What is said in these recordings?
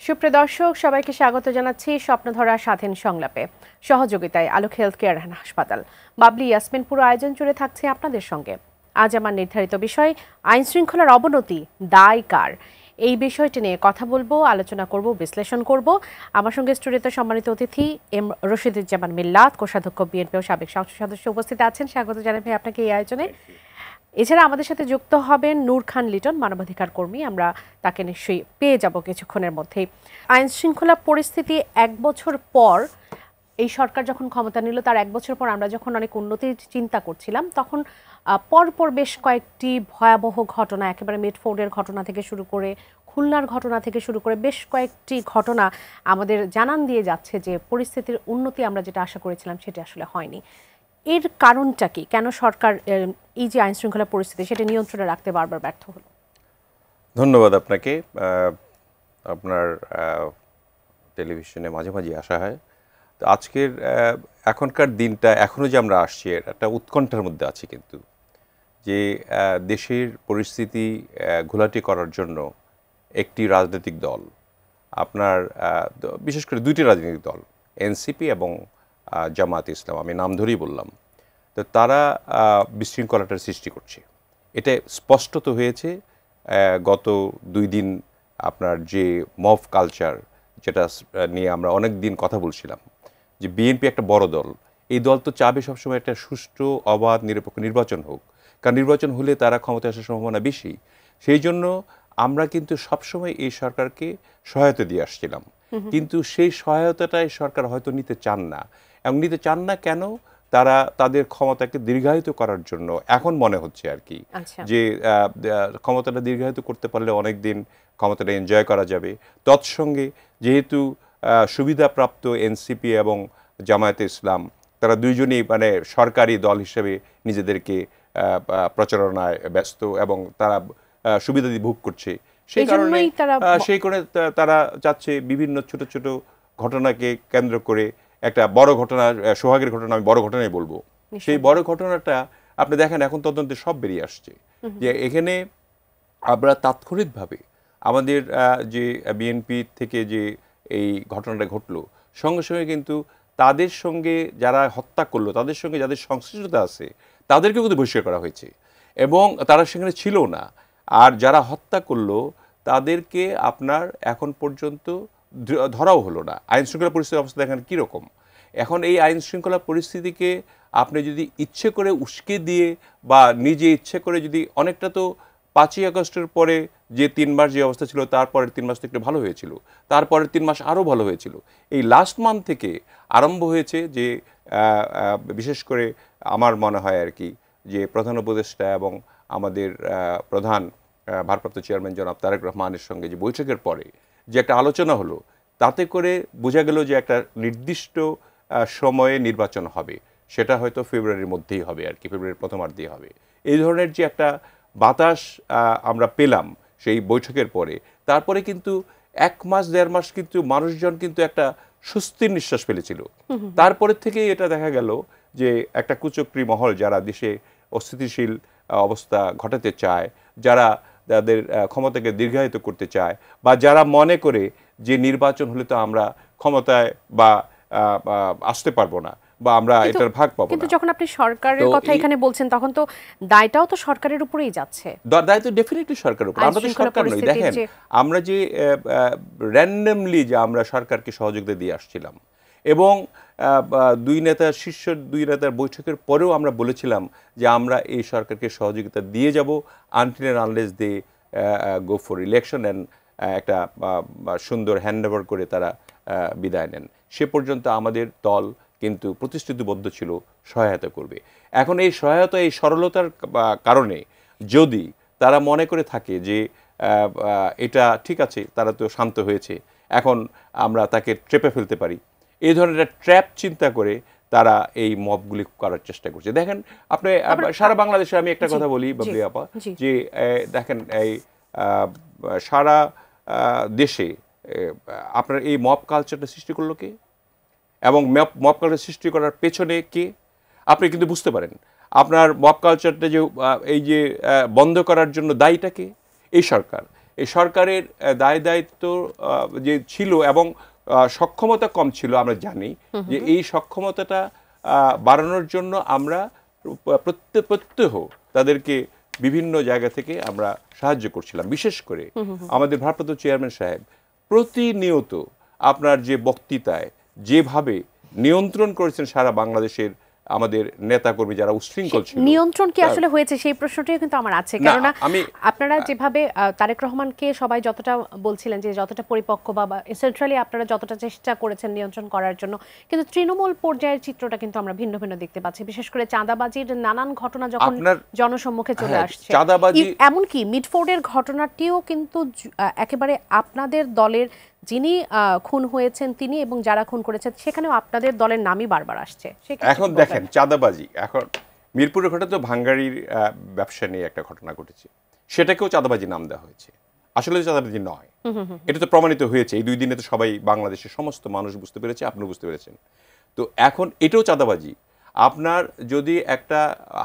সুপ্রিয় দর্শক, সবাইকে স্বাগত জানাচ্ছি স্বপ্নধরা স্বাধীন সংলাপে। সহযোগিতায় আলোক হেলথ কেয়ার হাসপাতাল, বাবলি ইয়াসমিন। পুরো আয়োজন জুড়ে থাকছে আপনাদের সঙ্গে। আজ আমার নির্ধারিত বিষয় আইন শৃঙ্খলার অবনতি দায় কার, এই বিষয়টি নিয়ে কথা বলবো, আলোচনা করব, বিশ্লেষণ করব। আমার সঙ্গে স্টুডিওতে সম্মানিত অতিথি এম রশিদুজ্জামান মিল্লাত, কোষাধ্যক্ষ বিএনপি ও সাবেক সংসদ সদস্য উপস্থিত আছেন। স্বাগত জানাই ভাই আপনাকে এই আয়োজনে। এছাড়া আমাদের সাথে যুক্ত হবেন নূর খান লিটন, মানবাধিকার কর্মী। আমরা তাকে নিশ্চয়ই পেয়ে যাব কিছুক্ষণের মধ্যেই। আইন শৃঙ্খলা পরিস্থিতি এক বছর পর, এই সরকার যখন ক্ষমতা নিল তার এক বছর পর আমরা যখন অনেক উন্নতির চিন্তা করছিলাম, তখন পরপর বেশ কয়েকটি ভয়াবহ ঘটনা, একেবারে মিটফোর্ডের ঘটনা থেকে শুরু করে খুলনার ঘটনা থেকে শুরু করে বেশ কয়েকটি ঘটনা আমাদের জানান দিয়ে যাচ্ছে যে পরিস্থিতির উন্নতি আমরা যেটা আশা করেছিলাম সেটা আসলে হয়নি। এর কারণটা কি? কেন সরকার এই যে আইন শৃঙ্খলা পরিস্থিতি সেটা নিয়ন্ত্রণে রাখতে বারবার ব্যর্থ হলো? ধন্যবাদ আপনাকে। আপনার টেলিভিশনে মাঝে মাঝে আসা হয়, তো আজকের এখনকার দিনটা এখনও যে আমরা আসছি একটা উৎকণ্ঠার মধ্যে আছি, কিন্তু যে দেশের পরিস্থিতি ঘোলাটে করার জন্য একটি রাজনৈতিক দল, আপনার বিশেষ করে দুইটি রাজনৈতিক দল, এনসিপি এবং জামাত ইসলাম, আমি নাম ধরেই বললাম, তো তারা বিশৃঙ্খলাটার সৃষ্টি করছে। এটা স্পষ্টত হয়েছে গত 2 দিন। আপনার যে মব কালচার, যেটা নিয়ে আমরা অনেক দিন কথা বলছিলাম, যে বিএনপি একটা বড় দল, এই দল তো চাবে সবসময় একটা সুষ্ঠু অবাধ নিরপেক্ষ নির্বাচন হোক, কারণ নির্বাচন হলে তারা ক্ষমতায় আসার সম্ভাবনা বেশি। সেই জন্য আমরা কিন্তু সবসময় এই সরকারকে সহায়তা দিয়ে আসছিলাম, কিন্তু সেই সহায়তাটাই সরকার হয়তো নিতে চান না। এবং নিতে চান না কেন? তারা তাদের ক্ষমতাকে দীর্ঘায়িত করার জন্য এখন মনে হচ্ছে আর কি, যে ক্ষমতাটা দীর্ঘায়িত করতে পারলে অনেক দিন ক্ষমতাটা এনজয় করা যাবে। তৎসঙ্গে যেহেতু সুবিধাপ্রাপ্ত এনসিপি এবং জামায়াতে ইসলাম, তারা দুইজনই মানে সরকারি দল হিসেবে নিজেদেরকে প্রচারণায় ব্যস্ত এবং তারা সুবিধা ভোগ করছে। সেই কারণে তারা চাচ্ছে বিভিন্ন ছোট ছোট ঘটনাকে কেন্দ্র করে একটা বড় ঘটনা, সোহাগের ঘটনা আমি বড় ঘটনাই বলবো। সেই বড় ঘটনাটা আপনি দেখেন এখন তদন্তে সব বেরিয়ে আসছে, যে এখানে আমরা তাৎক্ষণিকভাবে আমাদের যে বিএনপি থেকে যে এই ঘটনাটা ঘটলো, সঙ্গে সঙ্গে কিন্তু তাদের সঙ্গে যারা হত্যা করলো, তাদের সঙ্গে যাদের সংশ্লিষ্টতা আছে তাদেরকেও কিন্তু বহিষ্কার করা হয়েছে, এবং তারা সেখানে ছিল না। আর যারা হত্যা করলো তাদেরকে আপনার এখন পর্যন্ত ধরাও হলো না। আইন শৃঙ্খলা পরিস্থিতির অবস্থা দেখেন কীরকম। এখন এই আইন শৃঙ্খলা পরিস্থিতিকে আপনি যদি ইচ্ছে করে উস্কে দিয়ে বা নিজে ইচ্ছে করে যদি, অনেকটা তো 5ই আগস্টের পরে যে 3 মাস যে অবস্থা ছিল, তারপরের 3 মাস তো একটু ভালো হয়েছিল, তারপরের 3 মাস আরও ভালো হয়েছিল। এই লাস্ট মান্থ থেকে আরম্ভ হয়েছে যে বিশেষ করে আমার মনে হয় আর কি, যে প্রধান উপদেষ্টা এবং আমাদের প্রধান ভারপ্রাপ্ত চেয়ারম্যান জনাব তারেক রহমানের সঙ্গে যে বৈঠকের পরে যে একটা আলোচনা হলো, তাতে করে বোঝা গেল যে একটা নির্দিষ্ট সময়ে নির্বাচন হবে, সেটা হয়তো ফেব্রুয়ারির মধ্যেই হবে আর কি, ফেব্রুয়ারির প্রথমার্ধেই হবে। এই ধরনের যে একটা বাতাস আমরা পেলাম সেই বৈঠকের পরে, তারপরে কিন্তু 1 মাস 1.5 মাস কিন্তু মানুষজন কিন্তু একটা স্বস্তির নিঃশ্বাস ফেলেছিল। তারপরে থেকে এটা দেখা গেল যে একটা কুচক্রী মহল, যারা দেশে অস্থিতিশীল অবস্থা ঘটাতে চায়, যারা তাদের ক্ষমতাকে দীর্ঘায়িত করতে চায়, বা যারা মনে করে যে নির্বাচন হলে তো আমরা ক্ষমতায় বা আসতে পারবো না, বা আমরা এটার ভাগ পাবো না। কিন্তু যখন আপনি সরকারের কথা এখানে বলছেন, তখন তো দায়টাও তো সরকারের উপরেই যাচ্ছে। দায় তো ডেফিনেটলি সরকারের উপর। আমরা তো সরকার নই। দেখেন, আমরা যে র্যান্ডমলি যে আমরা সরকারকে সহযোগিতা দিয়ে আসছিলাম, এবং শীর্ষ 2 নেতার বৈঠকের পরেও আমরা বলেছিলাম যে আমরা এই সরকারকে সহযোগিতা দিয়ে যাব until and unless they go for election and একটা সুন্দর হ্যান্ডওভার করে তারা বিদায় নেন। সে পর্যন্ত আমাদের দল কিন্তু প্রতিশ্রুতিবদ্ধ ছিল সহায়তা করবে। এখন এই সহায়তা, এই সরলতার কারণে যদি তারা মনে করে থাকে যে এটা ঠিক আছে, তারা তো শান্ত হয়েছে, এখন আমরা তাকে ট্র্যাপে ফেলতে পারি, এই ধরনের একটা ট্র্যাপ চিন্তা করে তারা এই মবগুলি করার চেষ্টা করছে। দেখেন আপনি সারা বাংলাদেশে, আমি একটা কথা বলি বাবলি আপা, যে দেখেন এই সারা দেশে আপনার এই মব কালচারটা সৃষ্টি করলো কে, এবং মব কালচার সৃষ্টি করার পেছনে কে, আপনি কিন্তু বুঝতে পারেন। আপনার মব কালচারটা যে এই যে বন্ধ করার জন্য দায়ীটাকে এই সরকার। এই সরকারের দায় দায়িত্ব যে ছিল এবং সক্ষমতা কম ছিল আমরা জানি, যে এই সক্ষমতাটা বাড়ানোর জন্য আমরা প্রত্যহ তাদেরকে বিভিন্ন জায়গা থেকে আমরা সাহায্য করছিলাম। বিশেষ করে আমাদের ভারপ্রাপ্ত চেয়ারম্যান সাহেব প্রতিনিয়ত আপনার যে বক্তৃতায় যেভাবে নিয়ন্ত্রণ করেছেন সারা বাংলাদেশের আমাদের নেতাকর্মী যারা উচ্ছৃঙ্খল ছিল। নিয়ন্ত্রণ কি আসলে হয়েছে সেই প্রশ্নটিও কিন্তু আমার আছে, কেননা আপনারা যেভাবে তারেক রহমানকে সবাই যতটা বলছিলেন যে যতটা পরিপক্ক বা সেন্ট্রালি আপনারা যতটা চেষ্টা করেছেন নিয়ন্ত্রণ করার জন্য, কিন্তু তৃণমূল পর্যায়ের চিত্রটা কিন্তু আমরা ভিন্ন ভিন্ন দেখতে পাচ্ছি। বিশেষ করে চাঁদাবাজির নানান ঘটনা যখন জনসম্মুখে চলে আসছে, এমনকি মিডফোর্ডের ঘটনাটিও কিন্তু একেবারে আপনাদের দলের যিনি খুন হয়েছেন তিনি এবং যারা খুন করেছেন সেখানেও আপনাদের দলের নামই বারবার আসছে। এখন দেখেন চাঁদাবাজি, এখন মিরপুরের ঘটনা তো ভাঙ্গারির ব্যবসা নিয়ে একটা ঘটনা ঘটেছে, সেটাকেও চাঁদাবাজি নাম দেওয়া হয়েছে। আসলে চাঁদাবাজি নয়, এটা তো প্রমাণিত হয়েছে। এই 2 দিনে তো সবাই বাংলাদেশের সমস্ত মানুষ বুঝতে পেরেছে, আপনিও বুঝতে পেরেছেন। তো এখন এটাও চাঁদাবাজি। আপনার যদি একটা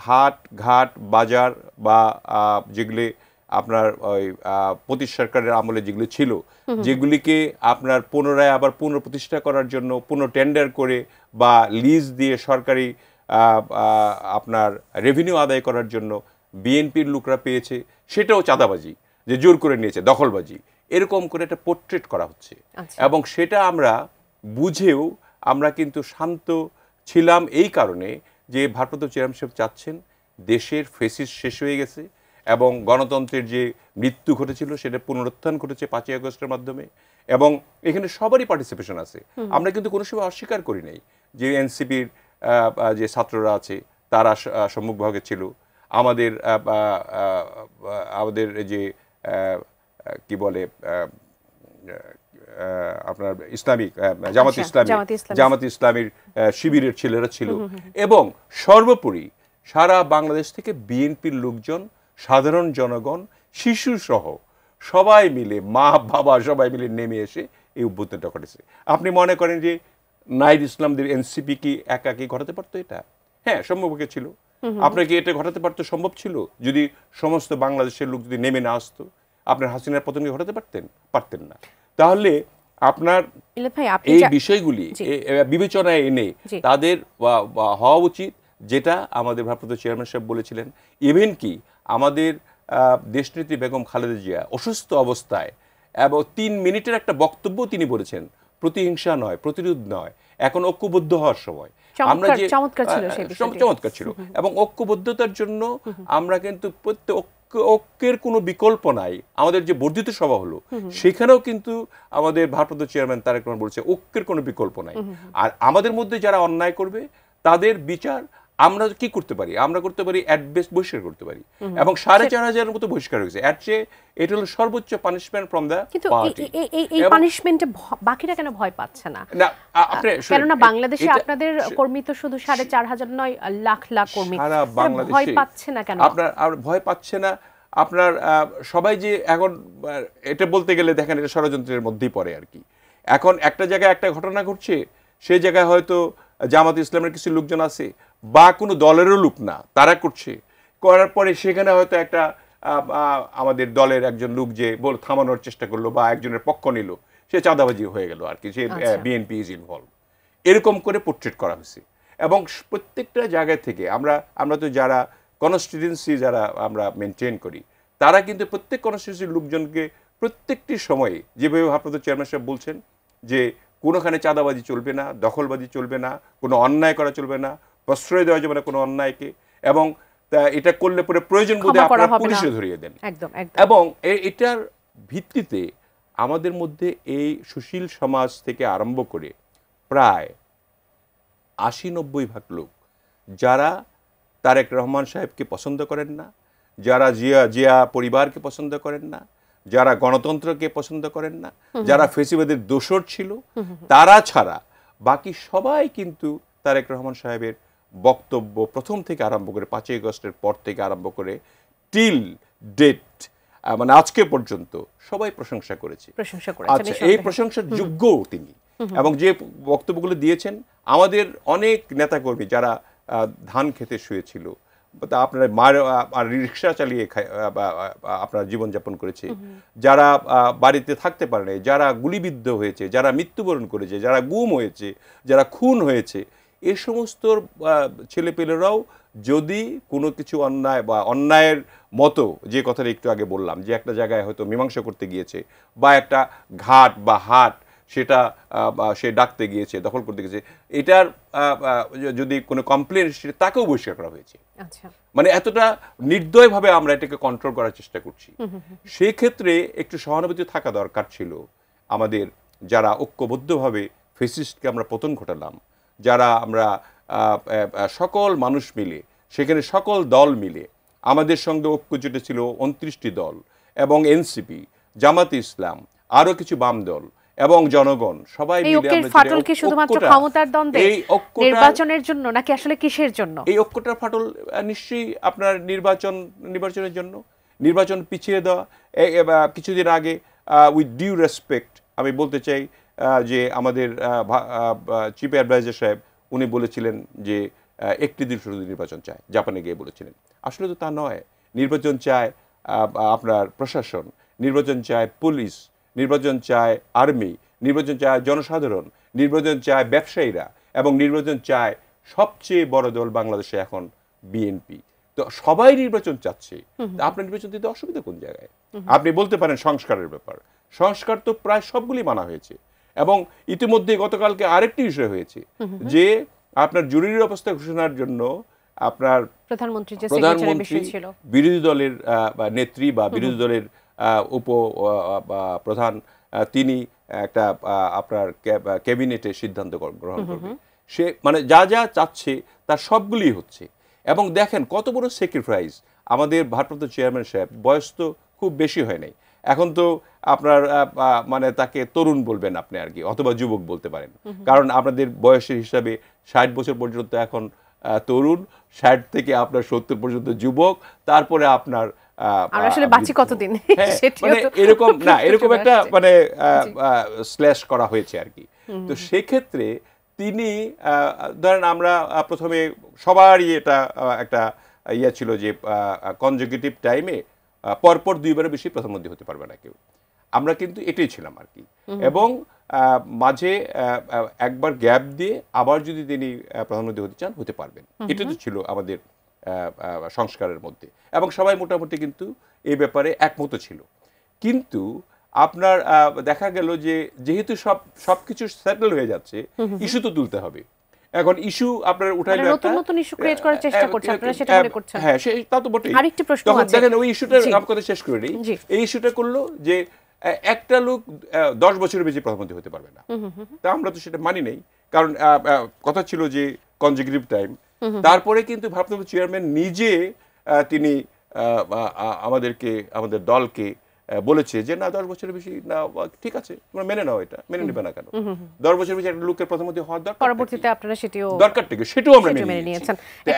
হাট ঘাট বাজার বা যেগুলি আপনার ওই প্রতি সরকারের আমলে যেগুলো ছিল, যেগুলিকে আপনার পুনরায় আবার পুনঃপ্রতিষ্ঠা করার জন্য টেন্ডার করে বা লিজ দিয়ে সরকারি আপনার রেভিনিউ আদায় করার জন্য বিএনপির লোকরা পেয়েছে, সেটাও চাঁদাবাজি, যে জোর করে নিয়েছে, দখলবাজি, এরকম করে একটা পোর্ট্রেট করা হচ্ছে। এবং সেটা আমরা বুঝেও আমরা কিন্তু শান্ত ছিলাম এই কারণে যে ভারপ্রাপ্ত চেয়ারম্যান সাহেব চাচ্ছেন দেশের ফেসিস শেষ হয়ে গেছে এবং গণতন্ত্রের যে মৃত্যু ঘটেছিল সেটা পুনরুত্থান ঘটেছে 5ই আগস্টের মাধ্যমে, এবং এখানে সবারই পার্টিসিপেশন আছে। আমরা কিন্তু কোনো সময় অস্বীকার করি নাই যে এনসিপির যে ছাত্ররা আছে তারা সম্মুখভাগে ছিল, আমাদের আমাদের যে কি বলে আপনার ইসলামিক জামাত ইসলামীর শিবিরের ছেলেরা ছিল, এবং সর্বোপরি সারা বাংলাদেশ থেকে বিএনপির লোকজন, সাধারণ জনগণ, শিশু সহ সবাই মিলে, মা বাবা সবাই মিলে নেমে এসে এই অভ্যুত্থানটা ঘটেছে। আপনি মনে করেন যে নাহিদ ইসলামদের এনসিপি কি একা কি ঘটাতে পারতো এটা? হ্যাঁ, সম্ভবকে ছিল। আপনার কি এটা ঘটাতে পারতো? সম্ভব ছিল। যদি সমস্ত বাংলাদেশের লোক যদি নেমে না আসতো, আপনার হাসিনার পতনকে ঘটাতে পারতেন না। তাহলে আপনার এই বিষয়গুলি বিবেচনায় এনে তাদের হওয়া উচিত, যেটা আমাদের ভারপ্রাপ্ত চেয়ারম্যান সাহেব বলেছিলেন। ইভেন কি আমাদের দেশনেত্রী বেগম খালেদা জিয়া অসুস্থ অবস্থায় এবং 3 মিনিটের একটা বক্তব্য তিনি বলেছেন, প্রতিহিংসা নয়, প্রতিরোধ নয়, এখন ঐক্যবদ্ধ হওয়ার সময়। আমরা যে চমৎকার ছিল, এবং ঐক্যবদ্ধতার জন্য আমরা কিন্তু ঐক্যের কোনো বিকল্প নাই। আমাদের যে বর্ধিত সভা হলো সেখানেও কিন্তু আমাদের ভারপ্রাপ্ত চেয়ারম্যান তারেক রহমান বলেছে ঐক্যের কোনো বিকল্প নাই। আর আমাদের মধ্যে যারা অন্যায় করবে তাদের বিচার আমরা কি করতে পারি? আমরা করতে পারি অ্যাডবেস্ট বহিষ্কার করতে পারি, এবং 4,500-এর মতো বহিষ্কার হয়েছে। এর চেয়ে এটা হলো সর্বোচ্চ পানিশমেন্ট ফ্রম দ্য পার্টি। এই পানিশমেন্টে বাকিরা কেন ভয় পাচ্ছে না? কেননা বাংলাদেশে আপনাদের কর্মী তো শুধু 4,500 নয়, লাখ লাখ কর্মী। ভয় পাচ্ছে না কেন? আপনার ভয় পাচ্ছে না, আপনার সবাই যে এখন এটা বলতে গেলে দেখেন এটা ষড়যন্ত্রের মধ্যেই পড়ে আর কি। এখন একটা জায়গায় একটা ঘটনা ঘটছে, সেই জায়গায় হয়তো জামাত ইসলামের কিছু লোকজন আছে বা কোনো দলেরও লোক না, তারা করার পরে সেখানে হয়তো একটা আমাদের দলের একজন লোক যে থামানোর চেষ্টা করলো বা একজনের পক্ষ নিল, সে চাঁদাবাজি হয়ে গেল আর কি, সে বিএনপি ইজ ইনভলভ, এরকম করে পোর্ট্রেট করা হয়েছে। এবং প্রত্যেকটা জায়গা থেকে আমরা তো যারা কনস্টিটিউয়েন্সি যারা আমরা মেনটেন করি, তারা কিন্তু প্রত্যেক কনস্টিটিউয়েন্সির লোকজনকে প্রত্যেকটি সময়ে যেভাবে ভারপ্রাপ্ত চেয়ারম্যান সাহেব বলছেন যে কোনোখানে চাঁদাবাজি চলবে না, দখলবাজি চলবে না, কোনো অন্যায় করা চলবে না, প্রশ্রয় দেওয়া যাবে না কোনো অন্যায়কে, এবং এটা করলে পরে প্রয়োজন বোধে আপনারা পুলিশে ধরিয়ে দেন। এবং এটার ভিত্তিতে আমাদের মধ্যে এই সুশীল সমাজ থেকে আরম্ভ করে প্রায় 80-90% লোক যারা তারেক রহমান সাহেবকে পছন্দ করেন না, যারা জিয়া পরিবারকে পছন্দ করেন না, যারা গণতন্ত্রকে পছন্দ করেন না, যারা ফেসিবাদের দোসর ছিল, তারা ছাড়া বাকি সবাই কিন্তু তারেক রহমান সাহেবের বক্তব্য প্রথম থেকে আরম্ভ করে 5ই আগস্টের পর থেকে আরম্ভ করে টিল ডেট মানে আজকে পর্যন্ত সবাই প্রশংসা করেছে। আচ্ছা, এই প্রশংসার যোগ্য তিনি, এবং যে বক্তব্যগুলো দিয়েছেন আমাদের অনেক নেতাকর্মী যারা ধান খেতে শুয়েছিল আপনার মার রিক্সা চালিয়ে আপনার জীবনযাপন করেছে, যারা বাড়িতে থাকতে পারে নাই, যারা গুলিবিদ্ধ হয়েছে, যারা মৃত্যুবরণ করেছে, যারা গুম হয়েছে, যারা খুন হয়েছে, এই সমস্ত ছেলেপেলেরাও যদি কোনো কিছু অন্যায় বা অন্যায়ের মতো, যে কথাটা একটু আগে বললাম, যে একটা জায়গায় হয়তো মীমাংসা করতে গিয়েছে বা একটা ঘাট বা হাট সেটা সে ডাকতে গিয়েছে, দখল করতে গিয়েছে, এটার যদি কোনো কমপ্লেন সেটা তাকেও বহিষ্কার করা হয়েছে। মানে এতটা নির্দয়ভাবে আমরা এটাকে কন্ট্রোল করার চেষ্টা করছি। সেই ক্ষেত্রে একটু সহানুভূতি থাকা দরকার ছিল আমাদের, যারা ঐক্যবদ্ধভাবে ফেসিস্টকে আমরা পতন ঘটালাম, যারা আমরা সকল মানুষ মিলে, সেখানে সকল দল মিলে, আমাদের সঙ্গে ঐক্য জুটেছিল 29টি দল এবং এনসিপি, জামাতে ইসলাম, আরো কিছু বাম দল এবং জনগণ, সবাই মিলে আমরা ফাটল কি শুধুমাত্র ক্ষমতার দ্বন্দ্বে, নির্বাচনের জন্য নাকি আসলে কিসের জন্য? এই ঐক্যটার ফাটল নিশ্চয়ই আপনার নির্বাচনের জন্য, নির্বাচন পিছিয়ে দেওয়া। কিছুদিন আগে উইথ ডিউ রেসপেক্ট আমি বলতে চাই যে আমাদের চিফ অ্যাডভাইজার সাহেব উনি বলেছিলেন যে একটি দিন শুধু নির্বাচন চায়, জাপানে গিয়ে বলেছিলেন। আসলে তো তা নয়। নির্বাচন চায় আপনার প্রশাসন, নির্বাচন চায় পুলিশ, নির্বাচন চায় আর্মি, নির্বাচন চায় জনসাধারণ, নির্বাচন চায় ব্যবসায়ীরা, এবং নির্বাচন চায় সবচেয়ে বড় দল বাংলাদেশে এখন বিএনপি। তো সবাই নির্বাচন চাচ্ছে, আপনার নির্বাচন দিতে অসুবিধা কোন জায়গায়? আপনি বলতে পারেন সংস্কারের ব্যাপার, সংস্কার তো প্রায় সবগুলি মানা হয়েছে। এবং ইতিমধ্যে গতকালকে আরেকটি বিষয় হয়েছে যে আপনার জরুরি অবস্থা ঘোষণার জন্য আপনার প্রধানমন্ত্রী বিরোধী দলের নেত্রী বা বিরোধী দলের উপ প্রধান, তিনি একটা আপনার ক্যাবিনেটে সিদ্ধান্ত গ্রহণ করবে। সে মানে যা যা চাচ্ছে তার সবগুলি হচ্ছে। এবং দেখেন কত বড় স্যাক্রিফাইস আমাদের ভারপ্রাপ্ত চেয়ারম্যান সাহেব, বয়স তো খুব বেশি হয় নাই এখন, তো আপনার মানে তাকে তরুণ বলবেন আপনি আর কি, অথবা যুবক বলতে পারেন, কারণ আপনাদের বয়সের হিসাবে 60 বছর পর্যন্ত এখন তরুণ, 60 থেকে আপনার 70 পর্যন্ত যুবক, তারপরে আপনার আসলে বাঁচি কতদিন, মানে এরকম না, এরকম একটা মানে স্ল্যাশ করা হয়েছে আর কি। তো সেক্ষেত্রে তিনি ধরেন আমরা প্রথমে সবারই এটা একটা ইয়ে ছিল যে কনজিকিউটিভ টাইমে পরপর 2বারের বেশি প্রধানমন্ত্রী হতে পারবে না কেউ, আমরা কিন্তু এটাই ছিলাম আর কি। এবং মাঝে একবার গ্যাপ দিয়ে আবার যদি তিনি প্রধানমন্ত্রী হতে চান হতে পারবেন, এটা তো ছিল আমাদের সংস্কারের মধ্যে, এবং সবাই মোটামুটি কিন্তু এই ব্যাপারে একমত ছিল। কিন্তু আপনার দেখা গেল যে যেহেতু সবকিছু সেটেল হয়ে যাচ্ছে, ইস্যু তো তুলতে হবে। এখন ইস্যু আপনার উঠাইলো একটা নতুন ইস্যু ক্রিয়েট করার চেষ্টা করছে, আপনারা সেটা মনে করছেন? হ্যাঁ, তা তো বটেই। আরেকটি প্রশ্ন আছে, দেখেন ওই ইস্যুটা আমি কথা শেষ করে নেই। এই ইস্যুটা করলো যে একটা লোক 10 বছরের বেশি প্রধানমন্ত্রী হতে পারবে না, তা আমরা তো সেটা মানি নাই, কারণ কথা ছিল যে কনজিকিউটিভ টাইম। তারপরে কিন্তু ভারপ্রাপ্ত চেয়ারম্যান নিজে তিনি আমাদের দলকে বলেছে যে না, 10 বছরের বেশি না, ঠিক আছে তোমরা মেনে নাও, এটা মেনে নেবে না কেন? 10 বছরের বেশি একটা লোকের প্রধানমন্ত্রী হওয়ার দরকার, পরবর্তীতে আপনারা সেটিও সেটাও আমরা মেনে নিয়েছেন।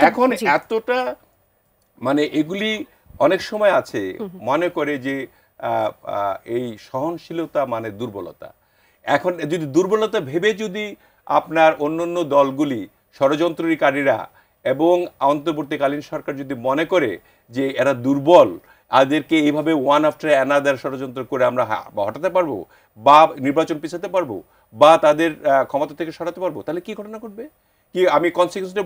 এখন এতটা মানে এগুলি অনেক সময় আছে মনে করে যে এই সহনশীলতা মানে দুর্বলতা। এখন যদি দুর্বলতা ভেবে যদি আপনার অন্যান্য দলগুলি, ষড়যন্ত্রকারীরা এবং অন্তর্বর্তীকালীন সরকার যদি মনে করে যে এরা দুর্বল, এদেরকে এইভাবে ওয়ান আফটার অ্যানাদার ষড়যন্ত্র করে আমরা হটাতে পারবো বা নির্বাচন পিছাতে পারবো বা তাদের ক্ষমতা থেকে সরাতে পারবো, তাহলে কি ঘটনা ঘটবে, কি আমি কনসিকুয়েন্সটা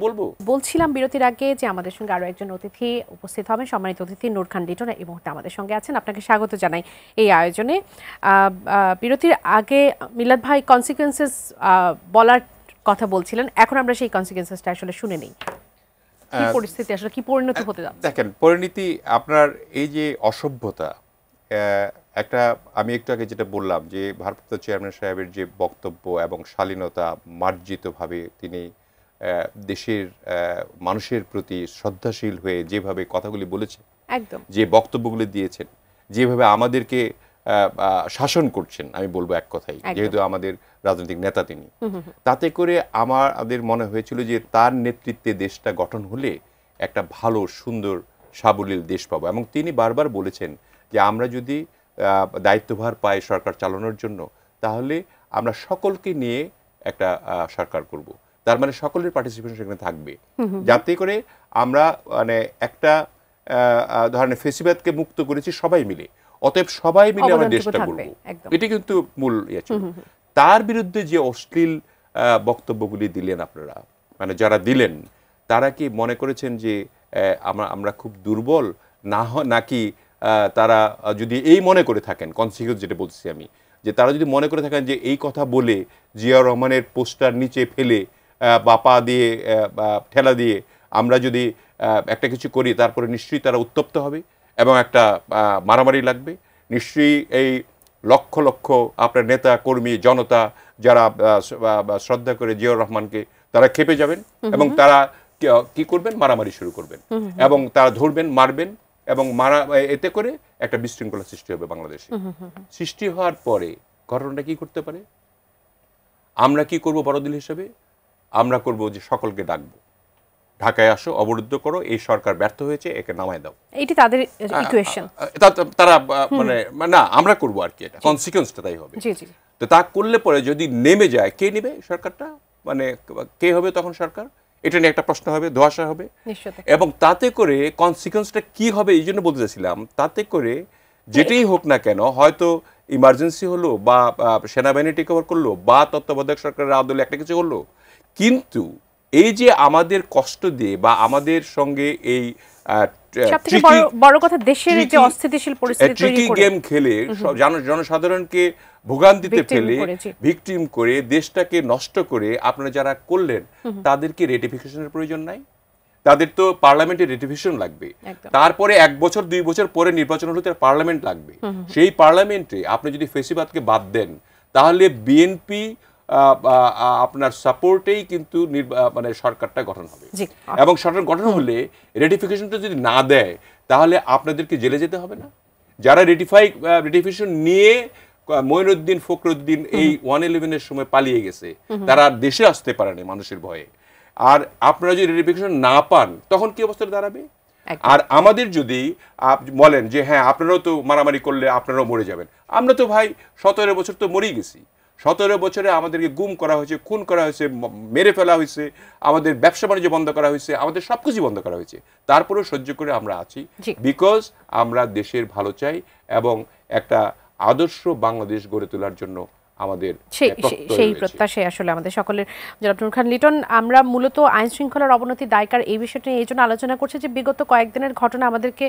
বলছিলাম বিরতির আগে যে আমাদের সঙ্গে আরো একজন অতিথি উপস্থিত হবেন, সম্মানিত অতিথি নূর খান লিটন এই মুহূর্তে আমাদের সঙ্গে আছেন। আপনাকে স্বাগত জানাই এই আয়োজনে। বিরতির আগে মিলাদ ভাই কনসিকুয়েন্সেস বলার কথা বলছিলেন, এখন আমরা সেই কনসিকুয়েন্সেসটা আসলে শুনে নেই, কি পরিস্থিতি আসলে কি পরিণতি হতে যাচ্ছে? দেখেন পরিণতি আপনার এই যে অসভ্যতা, একটা আমি একটু আগে যেটা বললাম যে ভারপ্রাপ্ত চেয়ারম্যান সাহেবের যে বক্তব্য এবং শালীনতা মার্জিতভাবে তিনি দেশের মানুষের প্রতি শ্রদ্ধাশীল হয়ে যেভাবে কথাগুলি বলেছেন, একদম যে বক্তব্যগুলি দিয়েছেন, যেভাবে আমাদেরকে শাসন করছেন, আমি বলবো এক কথাই, যেহেতু আমাদের রাজনৈতিক নেতা তিনি, তাতে করে আমাদের মনে হয়েছিল যে তার নেতৃত্বে দেশটা গঠন হলে একটা ভালো সুন্দর সাবলীল দেশ পাবো। এবং তিনি বারবার বলেছেন যে আমরা যদি দায়িত্বভার পাই সরকার চালানোর জন্য, তাহলে আমরা সকলকে নিয়ে একটা সরকার করব। তার মানে সকলের পার্টিসিপেশন সেখানে থাকবে, যাতে করে আমরা মানে একটা ধরনের ফেসিবাদকে মুক্ত করেছি সবাই মিলে, অতএব সবাই মিলে আমরা দেশটা গড়ব, এটি কিন্তু মূল ইয়ে ছিল। তার বিরুদ্ধে যে অশ্লীল বক্তব্যগুলি দিলেন আপনারা, মানে যারা দিলেন, তারা কি মনে করেছেন যে আমরা খুব দুর্বল নাকি তারা যদি এই মনে করে থাকেন, কনসিকুয়েন্স যেটা বলছি আমি, যে তারা যদি মনে করে থাকেন যে এই কথা বলে জিয়াউর রহমানের পোস্টার নিচে ফেলে বা পা দিয়ে ঠেলা দিয়ে আমরা যদি একটা কিছু করি, তারপরে নিশ্চয়ই তারা উত্তপ্ত হবে এবং একটা মারামারি লাগবে, নিশ্চয়ই এই লক্ষ লক্ষ আপনার নেতা কর্মী জনতা যারা শ্রদ্ধা করে জিয়াউর রহমানকে, তারা খেপে যাবেন এবং তারা কি করবেন, মারামারি শুরু করবেন এবং তারা ধরবেন, মারবেন এবং এতে করে একটা বিশৃঙ্খলা সৃষ্টি হবে বাংলাদেশে। সৃষ্টি হওয়ার পরে ঘটনাটা কি করতে পারে? আমরা কি করব বড়দিন হিসেবে? আমরা করব যে সকলকে ডাকবো, ঢাকায় আসো, অবরুদ্ধ করো, এই সরকার ব্যর্থ হয়েছে, একে নামায় দাও। এটি তাদের ইকুয়েশন, তারা মানে না, আমরা করব আর কি, এটা কনসিকুয়েন্সটা তাই হবে। তো তা করলে পরে যদি নেমে যায়, কে নেবে সরকারটা, মানে কে হবে তখন সরকার? এটা নিয়ে একটা প্রশ্ন হবে, ধোঁয়াশা হবে। এবং তাতে করে কনসিকুয়েন্সটা কি হবে, এই জন্য বলতে চাইছিলাম, তাতে করে যেটাই হোক না কেন, হয়তো ইমার্জেন্সি হলো বা সেনাবাহিনী টেক ওভার করলো বা তত্ত্বাবধায়ক সরকারের আদলে একটা কিছু হলো, কিন্তু এই যে আমাদের কষ্ট দিয়ে বা আমাদের সঙ্গে এই বড় কথা দেশের যে অস্থিতিশীল পরিস্থিতি তৈরি করে গেম খেলে জনসাধারণকে ভোগান্তিতে ফেলে, ভিকটিম করে, দেশটাকে নষ্ট করে আপনারা যারা করলেন, তাদেরকে রেটিফিকেশনের প্রয়োজন নাই? তাদের তো পার্লামেন্টে রেটিফিকেশন লাগবে, তারপরে 1 বছর 2 বছর পরে নির্বাচন হলে তার পার্লামেন্ট লাগবে। সেই পার্লামেন্টে আপনি যদি ফেসিবাদকে বাদ দেন, তাহলে বিএনপি আপনার সাপোর্টেই কিন্তু মানে সরকারটা গঠন হবে, এবং সরকার গঠন হলে রেটিফিকেশনটা যদি না দেয়, তাহলে আপনাদেরকে জেলে যেতে হবে না? যারা রেটিফিকেশন নিয়ে মঈনুদ্দিন ফখরুদ্দিন এই 111-এর সময় পালিয়ে গেছে, তারা আর দেশে আসতে পারেনি মানুষের ভয়ে, আর আপনারা যদি রেটিফিকেশন না পান, তখন কি অবস্থা দাঁড়াবে? আর আমাদের যদি বলেন যে হ্যাঁ আপনারাও তো মারামারি করলে আপনারাও মরে যাবেন, আমরা তো ভাই 17 বছর তো মরেই গেছি। 17 বছরে আমাদেরকে গুম করা হয়েছে, খুন করা হয়েছে, মেরে ফেলা হয়েছে, আমাদের ব্যবসা বাণিজ্য বন্ধ করা হয়েছে, আমাদের সবকিছু বন্ধ করা হয়েছে, তারপরেও সহ্য করে আমরা আছি, বিকজ আমরা দেশের ভালো চাই এবং একটা আদর্শ বাংলাদেশ গড়ে তোলার জন্য আমাদের সেই প্রত্যাশাই আসলে আমাদের সকলের। জনাব নূর খান লিটন, আমরা মূলত আইন শৃঙ্খলার অবনতি দায়কার এই বিষয়টি এই জন্য আলোচনা করছি যে বিগত কয়েকদিনের ঘটনা আমাদেরকে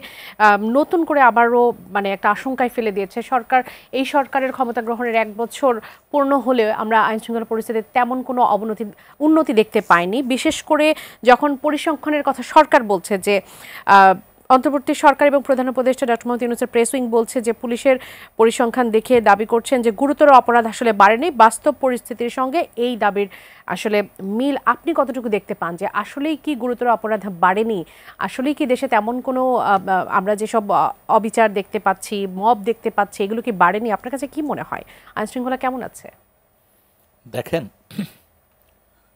নতুন করে আবারও মানে একটা আশঙ্কায় ফেলে দিয়েছে। এই সরকারের ক্ষমতা গ্রহণের 1 বছর পূর্ণ হলেও আমরা আইন শৃঙ্খলা পরিস্থিতিতে তেমন কোনো উন্নতি দেখতে পাইনি। বিশেষ করে যখন পরিসংখ্যানের কথা সরকার বলছে যে অন্তর্বর্তী সরকার এবং প্রধান উপদেষ্টা ডক্টর মোহাম্মদ ইউনূসের প্রেস উইং বলছে যে পুলিশের পরিসংখ্যান দেখে দাবি করছেন যে গুরুতর অপরাধ আসলে বাড়েনি, বাস্তব পরিস্থিতির সঙ্গে এই দাবির আসলে মিল আপনি কতটুকু দেখতে পান? যে আসলেই কি গুরুতর অপরাধ বাড়েনি? আসলেই কি দেশে তেমন কোনো আমরা যেসব অবিচার দেখতে পাচ্ছি, মব দেখতে পাচ্ছি, এগুলো কি বাড়েনি? আপনার কাছে কি মনে হয় আইন শৃঙ্খলা কেমন আছে? দেখেন,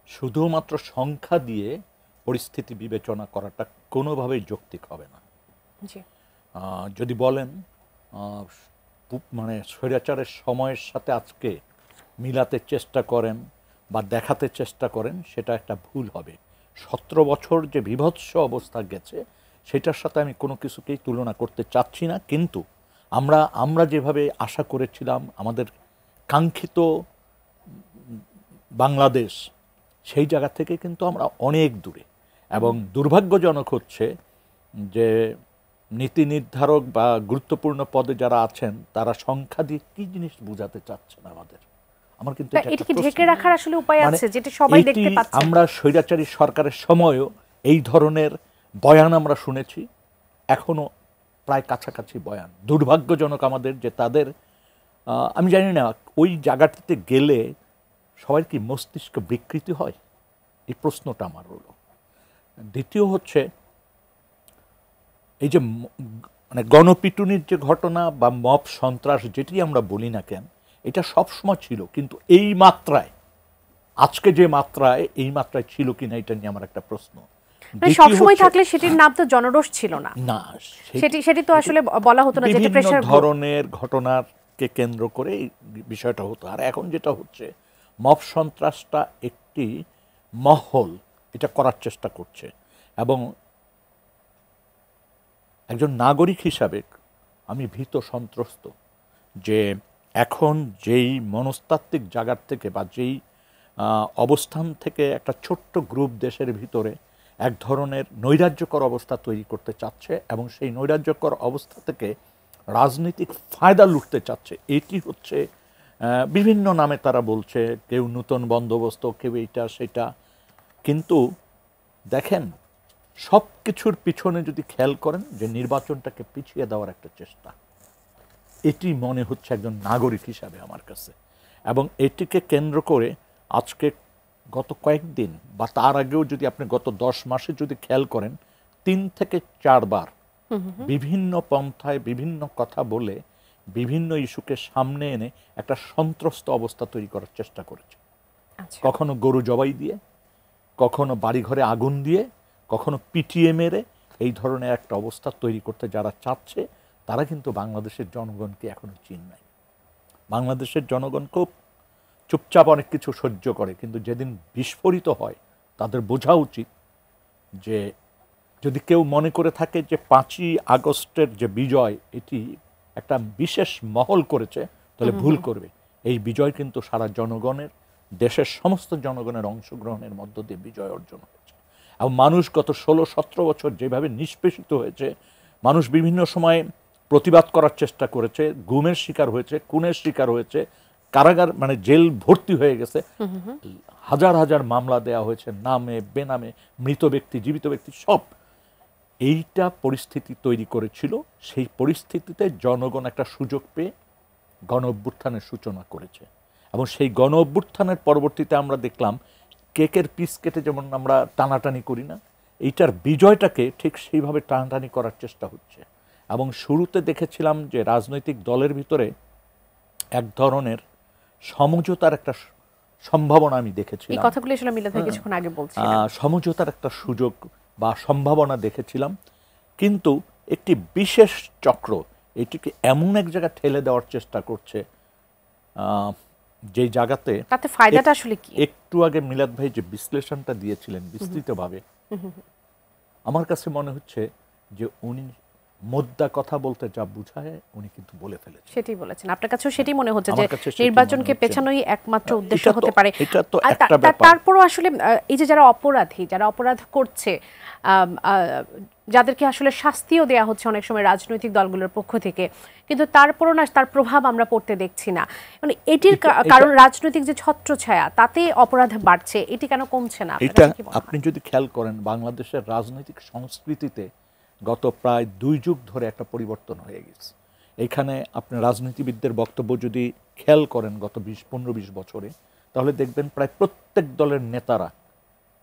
শুধুমাত্র সংখ্যা দিয়ে পরিস্থিতি বিবেচনা করাটা কোনোভাবেই যৌক্তিক হবে না। যদি বলেন মানে স্বৈরাচারের সময়ের সাথে আজকে মিলাতে চেষ্টা করেন বা দেখাতে চেষ্টা করেন, সেটা একটা ভুল হবে। 17 বছর যে বিভৎস অবস্থা গেছে, সেটার সাথে আমি কোনো কিছুকেই তুলনা করতে চাচ্ছি না, কিন্তু আমরা যেভাবে আশা করেছিলাম আমাদের কাঙ্ক্ষিত বাংলাদেশ, সেই জায়গা থেকে কিন্তু আমরা অনেক দূরে। এবং দুর্ভাগ্যজনক হচ্ছে যে নীতি নির্ধারক বা গুরুত্বপূর্ণ পদে যারা আছেন, তারা সংখ্যা দিয়ে কি জিনিস বোঝাতে চাচ্ছেন আমাদের। আমার কিন্তু এটা কি ঢেকে রাখার আসলে উপায় আছে যেটা সবাই দেখতে পাচ্ছে? আমরা স্বৈরাচারী সরকারের সময়ও এই ধরনের বয়ান আমরা শুনেছি, এখনো প্রায় কাছাকাছি বয়ান। দুর্ভাগ্যজনক আমাদের যে তাদের আমি জানি না ওই জায়গাটিতে গেলে সবাই কি মস্তিষ্ক বিকৃতি হয়, এই প্রশ্নটা আমার হলো। দ্বিতীয় হচ্ছে এই যে মানে গণপিটুনির যে ঘটনা বা মব সন্ত্রাস যেটি আমরা বলি না কেন, এটা সবসময় ছিল, কিন্তু এই মাত্রায়, আজকে যে মাত্রায়, এই মাত্রায় ছিল কিনা এটা নিয়ে আমার একটা প্রশ্ন। সবসময় থাকলে সেটির নাম তো জনরোষ ছিল না, সেটি তো আসলে বলা হতো না, যেটা প্রেসার ধরনের ঘটনাকে কেন্দ্র করে এই বিষয়টা হতো। আর এখন যেটা হচ্ছে, মব সন্ত্রাসটা একটি মহল এটা করার চেষ্টা করছে, এবং একজন নাগরিক হিসাবে আমি ভীত সন্ত্রস্ত যে এখন যেই মনস্তাত্ত্বিক জায়গার থেকে বা যেই অবস্থান থেকে একটা ছোট্ট গ্রুপ দেশের ভিতরে এক ধরনের নৈরাজ্যকর অবস্থা তৈরি করতে চাচ্ছে এবং সেই নৈরাজ্যকর অবস্থা থেকে রাজনৈতিক ফায়দা লুটতে চাচ্ছে, এটি হচ্ছে বিভিন্ন নামে তারা বলছে, কেউ নূতন বন্দোবস্ত, কেউ এইটা সেটা। কিন্তু দেখেন, সব কিছুর পিছনে যদি খেয়াল করেন যে নির্বাচনটাকে পিছিয়ে দেওয়ার একটা চেষ্টা, এটি মনে হচ্ছে একজন নাগরিক হিসাবে আমার কাছে। এবং এটিকে কেন্দ্র করে আজকে গত কয়েকদিন বা তার আগেও যদি আপনি গত 10 মাসে যদি খেয়াল করেন, 3 থেকে 4 বার বিভিন্ন পন্থায় বিভিন্ন কথা বলে বিভিন্ন ইস্যুকে সামনে এনে একটা সন্ত্রস্ত অবস্থা তৈরি করার চেষ্টা করেছে। কখনো গরু জবাই দিয়ে, কখনো বাড়িঘরে আগুন দিয়ে, কখনো পিটিয়ে মেরে এই ধরনের একটা অবস্থা তৈরি করতে যারা চাচ্ছে তারা কিন্তু বাংলাদেশের জনগণকে এখনো চিন নাই। বাংলাদেশের জনগণ খুব চুপচাপ অনেক কিছু সহ্য করে, কিন্তু যেদিন বিস্ফোরিত হয় তাদের বোঝা উচিত যে যদি কেউ মনে করে থাকে যে 5ই আগস্টের যে বিজয় এটি একটা বিশেষ মহল করেছে, তাহলে ভুল করবে। এই বিজয় কিন্তু সারা জনগণের, দেশের সমস্ত জনগণের অংশগ্রহণের মধ্য দিয়ে বিজয় অর্জন হয়েছে। এবং মানুষ গত 16-17 বছর যেভাবে নিষ্পেষিত হয়েছে, মানুষ বিভিন্ন সময়ে প্রতিবাদ করার চেষ্টা করেছে, গুমের শিকার হয়েছে, খুনের শিকার হয়েছে, কারাগার মানে জেল ভর্তি হয়ে গেছে, হাজার হাজার মামলা দেওয়া হয়েছে, নামে বেনামে, মৃত ব্যক্তি জীবিত ব্যক্তি সব। এইটা পরিস্থিতি তৈরি করেছিল। সেই পরিস্থিতিতে জনগণ একটা সুযোগ পেয়ে গণ অভ্যুত্থানের সূচনা করেছে। এবং সেই গণ অভ্যুত্থানের পরবর্তীতে আমরা দেখলাম কেকের পিস কেটে যেমন আমরা টানাটানি করি না, এইটার বিজয়টাকে ঠিক সেইভাবে টানাটানি করার চেষ্টা হচ্ছে। এবং শুরুতে দেখেছিলাম যে রাজনৈতিক দলের ভিতরে এক ধরনের সমঝোতার একটা সম্ভাবনা আমি দেখেছিলাম। এই কথাগুলো আসলে মিলাদ ভাই কিছুক্ষণ আগে বলছিলেন। সমঝোতার একটা সুযোগ বা সম্ভাবনা দেখেছিলাম, কিন্তু একটি বিশেষ চক্র এটিকে এমন এক জায়গায় ঠেলে দেওয়ার চেষ্টা করছে যে জায়গাতে তাতে ফায়দাটা আসলে কি? একটু আগে মিলাদ ভাই যে বিশ্লেষণটা দিয়েছিলেন বিস্তৃতভাবে, আমার কাছে মনে হচ্ছে যে উনি মোদ্দা কথা বলতে যা বুঝায় উনি কিন্তু বলে ফেলেছেন। সেটাই বলেছেন। আপনার কাছেও সেটাই মনে হচ্ছে যে আমার কাছে সেটাই নির্বাচনকে মনে হচ্ছে। পেছানোই একমাত্র উদ্দেশ্য হতে পারে। এটা তো একটা ব্যাপার। তারপরও আসলে এই যে যারা অপরাধী, যারা অপরাধ করছে, যাদেরকে আসলে শাস্তিও দেয়া হচ্ছে অনেক সময় রাজনৈতিক দলগুলোর পক্ষ থেকে, কিন্তু তারপরও না তার প্রভাব আমরা পড়তে দেখছি না। মানে এটির কারণ রাজনৈতিক যে ছত্রছায়া, তাতে অপরাধ বাড়ছে, এটি কেন কমছে না? এটা আপনি যদি খেয়াল করেন, বাংলাদেশের রাজনৈতিক সংস্কৃতিতে গত প্রায় 2 যুগ ধরে একটা পরিবর্তন হয়ে গেছে। এখানে আপনি রাজনীতিবিদদের বক্তব্য যদি খেয়াল করেন গত 15-20 বছরে, তাহলে দেখবেন প্রায় প্রত্যেক দলের নেতারা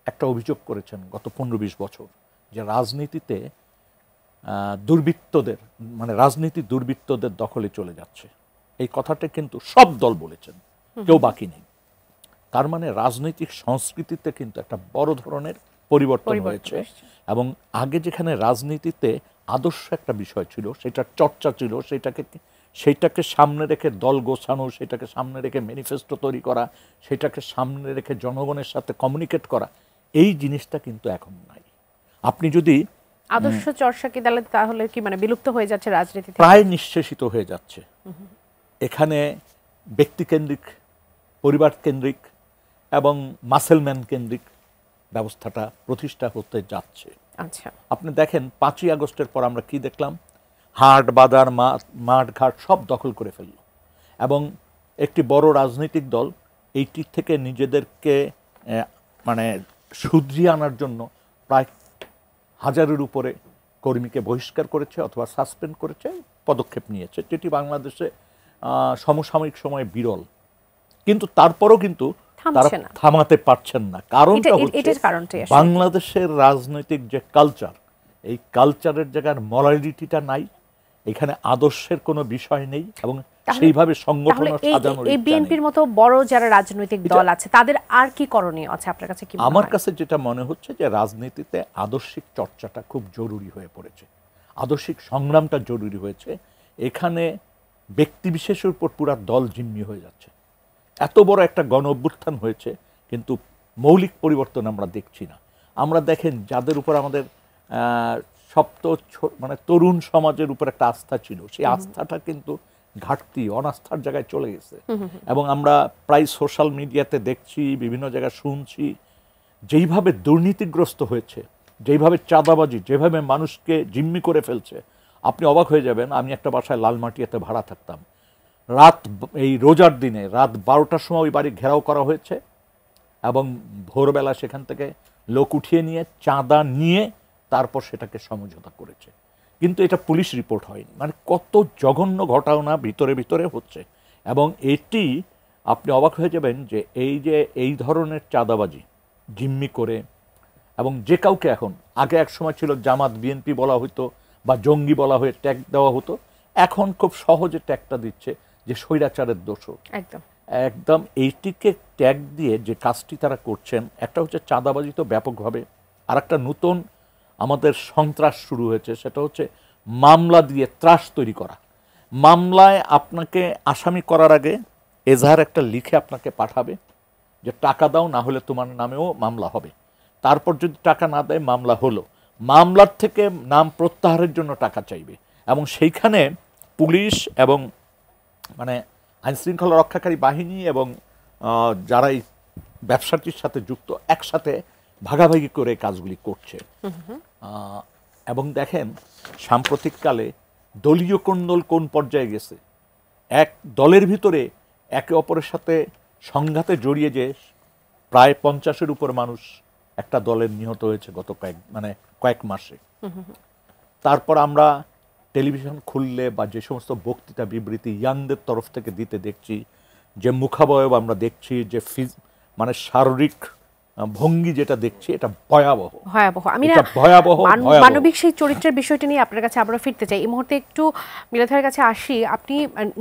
একটা অভিযোগ করেছেন গত 15-20 বছর যে রাজনীতিতে দুর্বৃত্তদের, মানে রাজনীতি দুর্বৃত্তদের দখলে চলে যাচ্ছে। এই কথাটা কিন্তু সব দল বলেছেন, কেউ বাকি নেই। তার মানে রাজনৈতিক সংস্কৃতিতে কিন্তু একটা বড় ধরনের পরিবর্তন হয়েছে। এবং আগে যেখানে রাজনীতিতে আদর্শ একটা বিষয় ছিল, সেটার চর্চা ছিল, সেইটাকে সামনে রেখে দল গোছানো, সেটাকে সামনে রেখে ম্যানিফেস্টো তৈরি করা, সেটাকে সামনে রেখে জনগণের সাথে কমিউনিকেট করা, এই জিনিসটা কিন্তু এখন নাই। আপনি যদি আদর্শ চর্চা কি তাহলে কি মানে বিলুপ্ত হয়ে যাচ্ছে রাজনীতি থেকে? প্রায় নিঃশেষিত হয়ে যাচ্ছে। এখানে ব্যক্তিকেন্দ্রিক, পরিবার কেন্দ্রিক এবং মাসেলম্যান কেন্দ্রিক ব্যবস্থাটা প্রতিষ্ঠা হতে যাচ্ছে। আচ্ছা, আপনি দেখেন 5ই আগস্টের পর আমরা কি দেখলাম? হাট বাজার, মাঠ ঘাট সব দখল করে ফেলল। এবং একটি বড় রাজনৈতিক দল এইটির থেকে নিজেদেরকে মানে শুধরিয়ে আনার জন্য প্রায় 1000-এর উপরে কর্মীকে বহিষ্কার করেছে অথবা সাসপেন্ড করেছে, পদক্ষেপ নিয়েছে, যেটি বাংলাদেশে সমসাময়িক সময়ে বিরল। কিন্তু তারপরও কিন্তু তারা থামাতে পারছেন না। কারণটা হচ্ছে বাংলাদেশের রাজনৈতিক যে কালচার, এই কালচারের জায়গার মরালিটিটা নাই, এখানে আদর্শের কোনো বিষয় নেই এবং সেইভাবে সংগঠন সাজানো। এই বিএনপির মতো বড় যারা রাজনৈতিক দল আছে, তাদের আর কি করণীয় আছে আপনার কাছে? কি আমার কাছে যেটা মনে হচ্ছে যে রাজনীতিতে আদর্শিক চর্চাটা খুব জরুরি হয়ে পড়েছে, আদর্শিক সংগ্রামটা জরুরি হয়েছে। এখানে ব্যক্তিবিশেষের উপর পুরা দল জিম্মি হয়ে যাচ্ছে। এত বড় একটা গণ অভ্যুত্থান হয়েছে, কিন্তু মৌলিক পরিবর্তন আমরা দেখছি না। আমরা দেখেন যাদের উপর আমাদের সপ্ত মানে তরুণ সমাজের উপর একটা আস্থা ছিল, সেই আস্থাটা কিন্তু ঘাটতি, অনাস্থার জায়গায় চলে গেছে। এবং আমরা প্রায় সোশ্যাল মিডিয়াতে দেখছি, বিভিন্ন জায়গায় শুনছি, যেইভাবে দুর্নীতিগ্রস্ত হয়েছে, যেইভাবে চাঁদাবাজি, যেভাবে মানুষকে জিম্মি করে ফেলছে, আপনি অবাক হয়ে যাবেন। আমি একটা বাসায় লালমাটিয়াতে ভাড়া থাকতাম, এই রোজার দিনে রাত 12টার সময় ওই বাড়ি ঘেরাও করা হয়েছে এবং ভোরবেলা সেখান থেকে লোক উঠিয়ে নিয়ে চাঁদা নিয়ে তারপর সেটাকে সমঝোতা করেছে। কিন্তু এটা পুলিশ রিপোর্ট হয়নি। মানে কত জঘন্য ঘটনা ভিতরে ভিতরে হচ্ছে। এবং এটি আপনি অবাক হয়ে যাবেন যে এই ধরনের চাঁদাবাজি জিম্মি করে, এবং যে কাউকে এখন, আগে এক সময় ছিল জামাত বিএনপি বলা হতো বা জঙ্গি বলা হয়ে ট্যাগ দেওয়া হতো, এখন খুব সহজে ট্যাগটা দিচ্ছে যে স্বৈরাচারের দোষর। একদম এইটিকে ট্যাগ দিয়ে যে কাজটি তারা করছেন, একটা হচ্ছে চাঁদাবাজি তো ব্যাপকভাবে, আর একটা নতুন আমাদের সন্ত্রাস শুরু হয়েছে, সেটা হচ্ছে মামলা দিয়ে ত্রাস তৈরি করা। মামলায় আপনাকে আসামি করার আগে এজাহার একটা লিখে আপনাকে পাঠাবে যে টাকা দাও, না হলে তোমার নামেও মামলা হবে। তারপর যদি টাকা না দেয় মামলা হলো, মামলার থেকে নাম প্রত্যাহারের জন্য টাকা চাইবে। এবং সেইখানে পুলিশ এবং মানে আইনশৃঙ্খলা রক্ষাকারী বাহিনী এবং যারা এই ব্যবসাটির সাথে যুক্ত একসাথে ভাগাভাগি করে কাজগুলি করছে। এবং দেখেন সাম্প্রতিককালে দলীয় কোন্দল কোন পর্যায়ে গেছে। এক দলের ভিতরে একে অপরের সাথে সংঘাতে জড়িয়ে যে প্রায় 50-এর উপর মানুষ একটা দলের নিহত হয়েছে গত কয়েক মাসে। তারপর আমরা টেলিভিশন খুললে বা যে সমস্ত বক্তৃতা বিবৃতি ইয়াংদের তরফ থেকে দিতে দেখছি, যে মুখাবয়ব আমরা দেখছি, যে মানে শারীরিক ভঙ্গি যেটা দেখছি, এটা ভয়াবহ ভয়াবহ। আমি ভয়াবহ মানবিক সেই চরিত্রের বিষয়টা নিয়ে আপনার কাছে আবারও ফিরতে চাই। এই মুহূর্তে একটু মিলাদ ভাইয়ের কাছে আসি। আপনি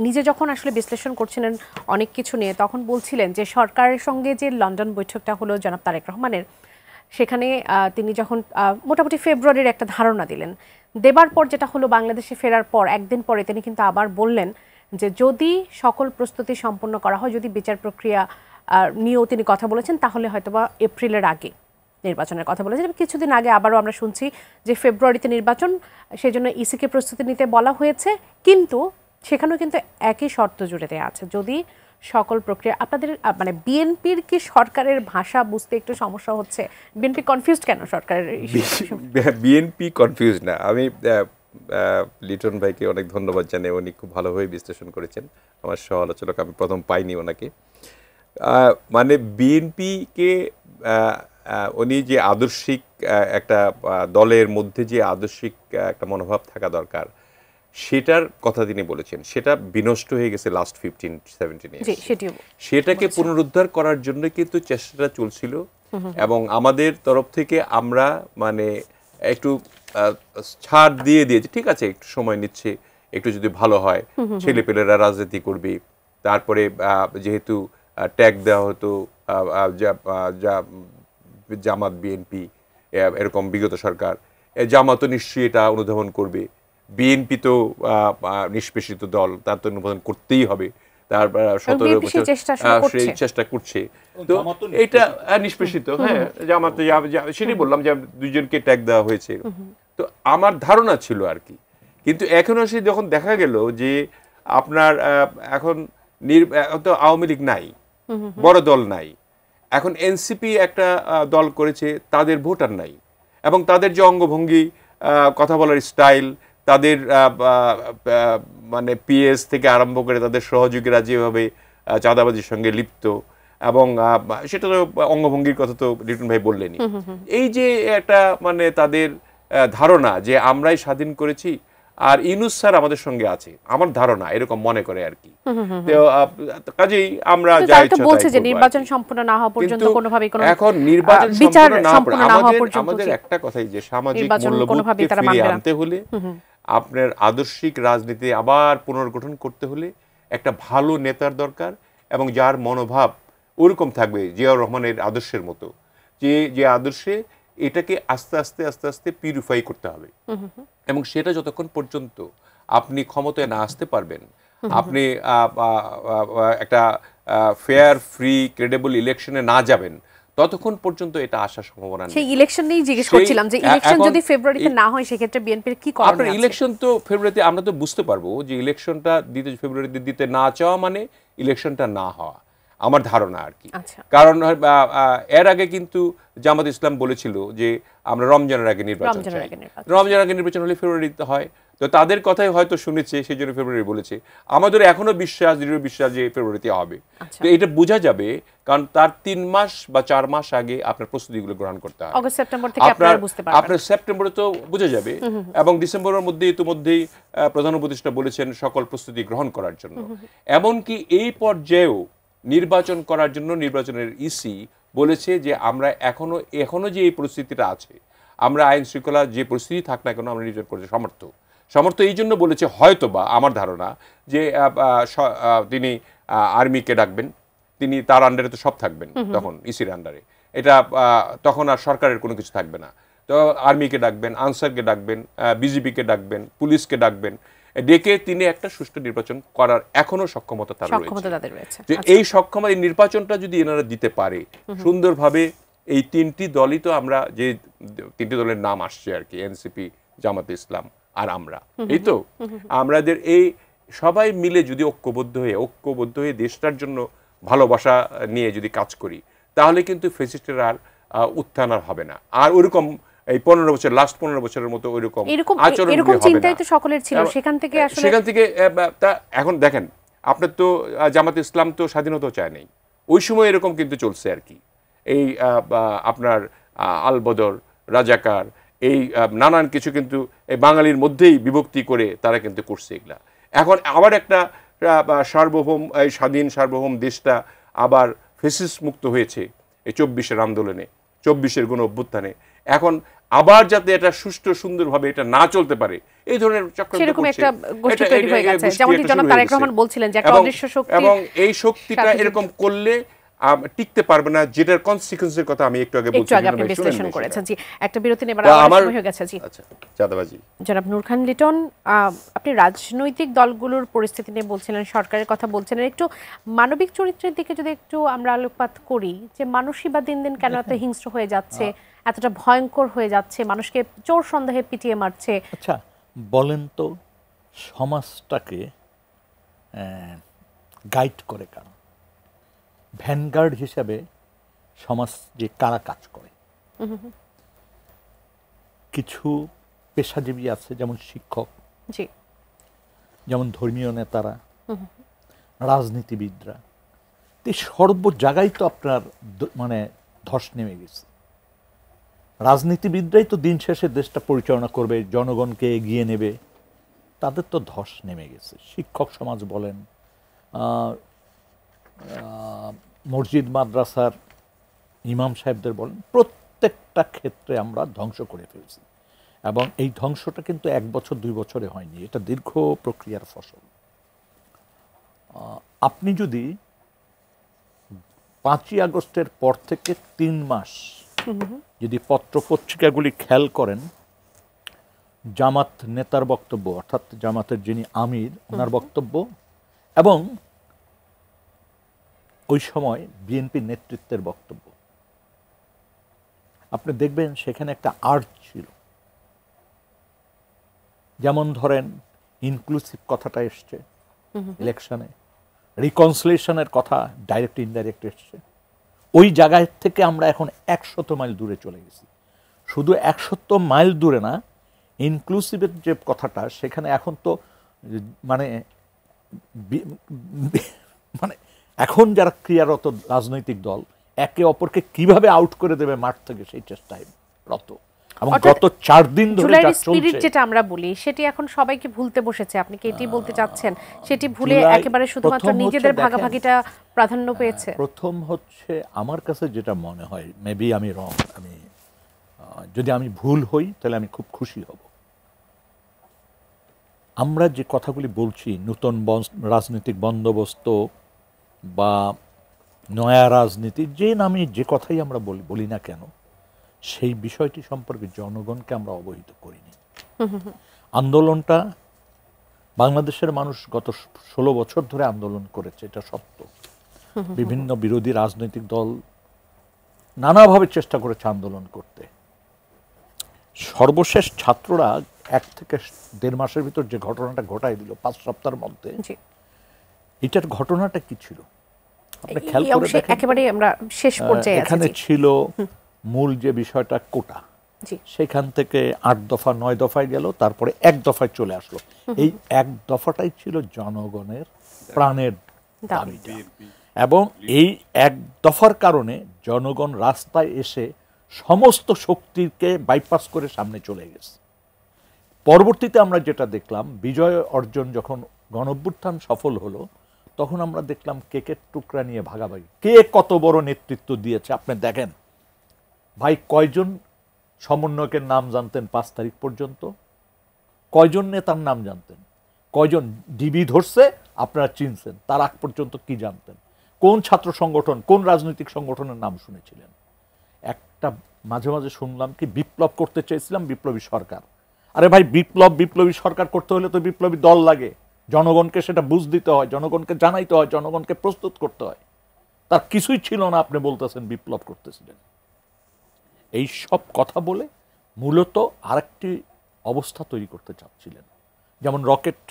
নিজে যখন আসলে বিশ্লেষণ করছিলেন অনেক কিছু নিয়ে, তখন বলছিলেন যে সরকারের সঙ্গে যে লন্ডন বৈঠকটা হলো জনাব তারেক রহমানের, সেখানে তিনি যখন মোটামুটি ফেব্রুয়ারির একটা ধারণা দিলেন, দেবার পর যেটা হলো বাংলাদেশে ফেরার পর একদিন পরে তিনি কিন্তু আবার বললেন যে যদি সকল প্রস্তুতি সম্পন্ন করা হয়, যদি বিচার প্রক্রিয়া নিয়েও তিনি কথা বলেছেন, তাহলে হয়তোবা এপ্রিলের আগে নির্বাচনের কথা বলেছেন। কিছুদিন আগে আবারও আমরা শুনছি যে ফেব্রুয়ারিতে নির্বাচন, সেজন্য ইসিকে প্রস্তুতি নিতে বলা হয়েছে। কিন্তু সেখানেও কিন্তু একই শর্ত জুড়ে দেওয়া আছে, যদি সকল প্রক্রিয়া আপনাদের মানে বিএনপির কি সরকারের ভাষা বুঝতে একটু সমস্যা হচ্ছে? বিএনপি কনফিউজড কেন সরকারের? বিএনপি কনফিউজ না। আমি লিটন ভাইকে অনেক ধন্যবাদ জানাই, উনি খুব ভালোভাবে বিশ্লেষণ করেছেন। আমার সহ আলোচক আমি প্রথম পাইনি ওনাকে। মানে বিএনপিকে উনি যে আদর্শিক একটা দলের মধ্যে যে আদর্শিক একটা মনোভাব থাকা দরকার, সেটার কথা তিনি বলেছেন, সেটা বিনষ্ট হয়ে গেছে লাস্ট 15-17 ইয়ার্স। সেটাকে পুনরুদ্ধার করার জন্য কিন্তু চেষ্টাটা চলছিল। এবং আমাদের তরফ থেকে আমরা মানে একটু ছাড় দিয়ে দিয়েছি, ঠিক আছে একটু সময় নিচ্ছে, একটু যদি ভালো হয় ছেলেপেলেরা রাজনীতি করবে। তারপরে যেহেতু ট্যাগ দেওয়া হতো জামাত বিএনপি, এরকম বিগত সরকার, জামাতও নিশ্চয়ই এটা অনুধাবন করবে, বিএনপি তো নিষ্পেষিত দল, তার তো অনুমোদন করতেই হবে, তার 17 বছর সেই চেষ্টা করছে, তো এটা নিষ্পেষিত। হ্যাঁ, জামাত সেটাই বললাম যে দুইজনকে ট্যাগ দেওয়া হয়েছে। তো আমার ধারণা ছিল আর কি। কিন্তু এখনো সে যখন দেখা গেল যে আপনার এখন তো আওয়ামী লীগ নাই, বড় দল নাই, এখন এনসিপি একটা দল করেছে, তাদের ভোটার নাই, এবং তাদের যে অঙ্গভঙ্গি, কথা বলার স্টাইল, তাদের মানে পিএস থেকে আরম্ভ করে তাদের সহযোগীরা যেভাবে চাঁদাবাজির সঙ্গে লিপ্ত, এবং সেটা তো অঙ্গভঙ্গির কথা তো লিটন ভাই বললেনই। এই যে একটা মানে তাদের ধারণা যে আমরাই স্বাধীন করেছি আর ইউনূস স্যার আমাদের সঙ্গে আছে, আমার ধারণা এরকম মনে করে আর কি। তো কাজেই আমরা যা ইচ্ছা বলছে যে নির্বাচন সম্পূর্ণ না হওয়া পর্যন্ত কোনোভাবেই কোনো এখন নির্বাচন সম্পূর্ণ না হওয়া পর্যন্ত আমাদের একটা কথাই যে সামাজিক মূল্যবোধকে ফিরিয়ে আনতে হলে, আপনার আদর্শিক রাজনীতি আবার পুনর্গঠন করতে হলে একটা ভালো নেতার দরকার, এবং যার মনোভাব ওরকম থাকবে জিয়াউর রহমানের আদর্শের মতো, যে আদর্শে এটাকে আস্তে আস্তে আস্তে আস্তে পিউরিফাই করতে হবে। এবং সেটা যতক্ষণ পর্যন্ত আপনি ক্ষমতায় না আসতে পারবেন, আপনি একটা ফেয়ার ফ্রি ক্রেডিবল ইলেকশনে না যাবেন, ততক্ষণ পর্যন্ত এটা আসার সম্ভাবনা নেই। সেই ইলেকশন নিয়েই জিজ্ঞেস সেই- করছিলাম যে ইলেকশন এখন যদি ফেব্রুয়ারিতে না হয় সেক্ষেত্রে বিএনপির কি করণীয় আপনার আছে? ইলেকশন তো ফেব্রুয়ারিতে, আমরা তো বুঝতে পারবো যে ইলেকশনটা ফেব্রুয়ারিতে দিতে না চাওয়া মানে ইলেকশনটা না হওয়া, আমার ধারণা আর কি। আচ্ছা। কারণ এর আগে কিন্তু জামাত ইসলাম বলেছিল যে আমরা রমজানের আগে নির্বাচন রমজানের চাই। আগে নির্বাচন। রমজানের আগে নির্বাচন হলে ফেব্রুয়ারিতে হয়, তো তাদের কথাই হয়তো শুনেছে, সেই জন্য ফেব্রুয়ারি বলেছে। আমাদের এখনো বিশ্বাস, দৃঢ় বিশ্বাস যে ফেব্রুয়ারিতে হবে। আচ্ছা। তো এটা বোঝা যাবে, কারণ তার 3 মাস বা 4 মাস আগে আপনার প্রস্তুতিগুলো গ্রহণ করতে হবে। অগস্ট সেপ্টেম্বর থেকে আপনারা বুঝতে পারবেন। আপনার সেপ্টেম্বরে তো বোঝা যাবে, এবং ডিসেম্বরের মধ্যে ইতিমধ্যেই প্রধান উপদেষ্টা বলেছেন সকল প্রস্তুতি গ্রহণ করার জন্য। এমনকি এই পর্যায়েও নির্বাচন করার জন্য নির্বাচনের ইসি বলেছে যে আমরা এখনো যে এই পরিস্থিতিটা আছে, আমরা আইন শৃঙ্খলা যে পরিস্থিতি থাক না কেন আমরা নির্বাচন করতে সমর্থ এই জন্য বলেছে, হয়তো বা আমার ধারণা যে তিনি আর্মিকে ডাকবেন, তিনি তার আন্ডারে তো সব থাকবেন তখন, ইসির আন্ডারে। এটা তখন আর সরকারের কোনো কিছু থাকবে না। তো আর্মিকে ডাকবেন, আনসারকে ডাকবেন, বিজিবিকে ডাকবেন, পুলিশকে ডাকবেন, ডেকে তিনি একটা সুষ্ঠু নির্বাচন করার এখনো সক্ষমতা তার রয়েছে। যে এই সক্ষমতা, এই নির্বাচনটা যদি এনারা দিতে পারে সুন্দরভাবে, এই 3টি দলই তো, আমরা যে 3টি দলের নাম আসছে আর কি, এনসিপি, জামাতে ইসলাম আর আমরা, এই তো আমাদের এই সবাই মিলে যদি ঐক্যবদ্ধ হয়ে দেশটার জন্য ভালোবাসা নিয়ে যদি কাজ করি, তাহলে কিন্তু ফ্যাসিস্টের আর উত্থান আর হবে না। আর ওরকম এই 15 বছর, লাস্ট 15 বছরের মতো ওইরকম আচরণ এরকম চিন্তাই তো সকলের ছিল, সেখান থেকে এখন দেখেন, আপনার তো জামাত ইসলাম তো স্বাধীনতা চায় নাই, ওই সময় এরকম কিন্তু চলছে আর কি। এই আপনার আলবদর, রাজাকার, এই নানান কিছু কিন্তু এই বাঙালির মধ্যেই বিভক্তি করে তারা কিন্তু করছে এগুলা। এখন আবার একটা সার্বভৌম, এই স্বাধীন সার্বভৌম দেশটা আবার ফ্যাসিস্ট মুক্ত হয়েছে এই 24-এর আন্দোলনে, 24-এর গণ অভ্যুত্থানে। এখন আবার যাতে এটা সুষ্ঠু সুন্দরভাবে এটা না চলতে পারে, এই ধরনের চক্রান্ত সেরকম করছে। একটা গোষ্ঠী তৈরি হয়ে গেছে, যেমনটি জনাব তারেক রহমান বলছিলেন যে একটা অদৃশ্য শক্তি, এবং এই শক্তিটা এরকম করলে টিকতে পারবে না, যেটার কনসিকুয়েন্সের কথা আমি একটু আগে বলছিলাম। আপনি বিশ্লেষণ করেছেন। জি, একটা বিরতি নেবার সময় হয়ে গেছে। জি আচ্ছা, চাঁদাবাজি। জনাব নূর খান লিটন, আপনি রাজনৈতিক দলগুলোর পরিস্থিতি নিয়ে বলছিলেন, সরকারের কথা বলছিলেন, একটু মানবিক চরিত্রের দিকে যদি একটু আমরা আলোকপাত করি, যে মানুষই বা দিন দিন কেন এত হিংস্র হয়ে যাচ্ছে, এতটা ভয়ঙ্কর হয়ে যাচ্ছে, মানুষকে চোর সন্দেহে পিটিয়ে মারছে। আচ্ছা বলেন তো, সমাজটাকে গাইড করে কারা? ভ্যানগার্ড হিসাবে সমাজ যে কারা কাজ করে, কিছু পেশাজীবী আছে, যেমন শিক্ষক, জি, যেমন ধর্মীয় নেতারা, রাজনীতিবিদরা, সর্ব জায়গায় তো আপনার মানে ধস নেমে গেছে। রাজনীতিবিদরাই তো দিন শেষে দেশটা পরিচালনা করবে, জনগণকে এগিয়ে নেবে, তাদের তো ধস নেমে গেছে। শিক্ষক সমাজ বলেন, মসজিদ মাদ্রাসার ইমাম সাহেবদের বলেন, প্রত্যেকটা ক্ষেত্রে আমরা ধ্বংস করে ফেলছি। এবং এই ধ্বংসটা কিন্তু 1 বছর 2 বছরে হয়নি, এটা দীর্ঘ প্রক্রিয়ার ফসল। আপনি যদি 5ই আগস্টের পর থেকে 3 মাস যদি পত্রপত্রিকাগুলি খেয়াল করেন, জামাত নেতার বক্তব্য, অর্থাৎ জামাতের যিনি আমির, ওনার বক্তব্য, এবং ওই সময় বিএনপি নেতৃত্বের বক্তব্য, আপনি দেখবেন সেখানে একটা আর্ট ছিল। যেমন ধরেন ইনক্লুসিভ কথাটা এসছে ইলেকশনে, রিকনসিলিয়েশনের কথা ডাইরেক্ট ইনডাইরেক্ট এসছে। ওই জায়গায় থেকে আমরা এখন 100 মাইল দূরে চলে গেছি। শুধু 100 মাইল দূরে না, ইনক্লুসিভের যে কথাটা, সেখানে এখন তো মানে এখন যারা ক্রিয়ারত রাজনৈতিক দল একে অপরকে কিভাবে আউট করে দেবে মাঠ থেকে, সেই চেষ্টায় রত। এবং গত 4 দিন ধরে যা চলছে, যেটা আমরা বলি, সেটি এখন সবাইকে ভুলতে বসেছে। আপনি কি এটি বলতে চাচ্ছেন? সেটি ভুলে একেবারে শুধুমাত্র নিজেদের ভাগাভাগিটা প্রাধান্য পেয়েছে। প্রথম হচ্ছে আমার কাছে যেটা মনে হয়, মেবি আমি রং, যদি আমি ভুল হই তাহলে আমি খুব খুশি হব। আমরা যে কথাগুলি বলছি, নতুন রাজনৈতিক বন্দোবস্ত বা নয়া রাজনীতি, যে নামে যে কথাই আমরা বলি না কেন, সেই বিষয়টি সম্পর্কে জনগণকে আমরা অবহিত করিনি। আন্দোলনটা বাংলাদেশের মানুষ গত 16 বছর ধরে আন্দোলন করেছে, এটা সত্য। বিভিন্ন বিরোধী রাজনৈতিক দল নানাভাবে চেষ্টা করেছে আন্দোলন করতে। সর্বশেষ ছাত্ররা 1 থেকে 1.5 মাসের ভিতর যে ঘটনাটা ঘটাই দিল 5 সপ্তাহের মধ্যে, এটার ঘটনাটা কি ছিল আপনি খেয়াল করে দেখেন। একেবারে আমরা শেষ পর্যায়ে আছি। এখানে ছিল মূল যে বিষয়টা কোটা, সেখান থেকে 8 দফা 9 দফায় গেল, তারপরে 1 দফায় চলে আসলো। এই 1 দফাটাই ছিল জনগণের প্রাণের দাবিটা, এবং এই 1 দফার কারণে জনগণ রাস্তায় এসে সমস্ত শক্তিকে বাইপাস করে সামনে চলে গেছে। পরবর্তীতে আমরা যেটা দেখলাম, বিজয় অর্জন যখন গণঅভ্যুত্থান সফল হলো, তখন আমরা দেখলাম কেকের টুকরা নিয়ে ভাগাভাগি, কে কত বড় নেতৃত্ব দিয়েছে। আপনি দেখেন ভাই, কয়জন সমন্বয়কের নাম জানতেন 5 তারিখ পর্যন্ত? কয়জন নেতার নাম জানতেন? কয়জন ডিবি ধরছে আপনারা চিনছেন? তার আগ পর্যন্ত কি জানতেন? কোন ছাত্র সংগঠন, কোন রাজনৈতিক সংগঠনের নাম শুনেছিলেন? একটা মাঝে মাঝে শুনলাম কি বিপ্লব করতে চেয়েছিলাম, বিপ্লবী সরকার। আরে ভাই, বিপ্লবী সরকার করতে হলে তো বিপ্লবী দল লাগে, জনগণকে সেটা বুঝ দিতে হয়, জনগণকে জানাইতে হয়, জনগণকে প্রস্তুত করতে হয়। তার কিছুই ছিল না, আপনি বলতেছেন বিপ্লব করতেছিলেন। এই সব কথা বলে মূলত আরেকটি অবস্থা তৈরি করতে চাচ্ছিলেন, যেমন রকেট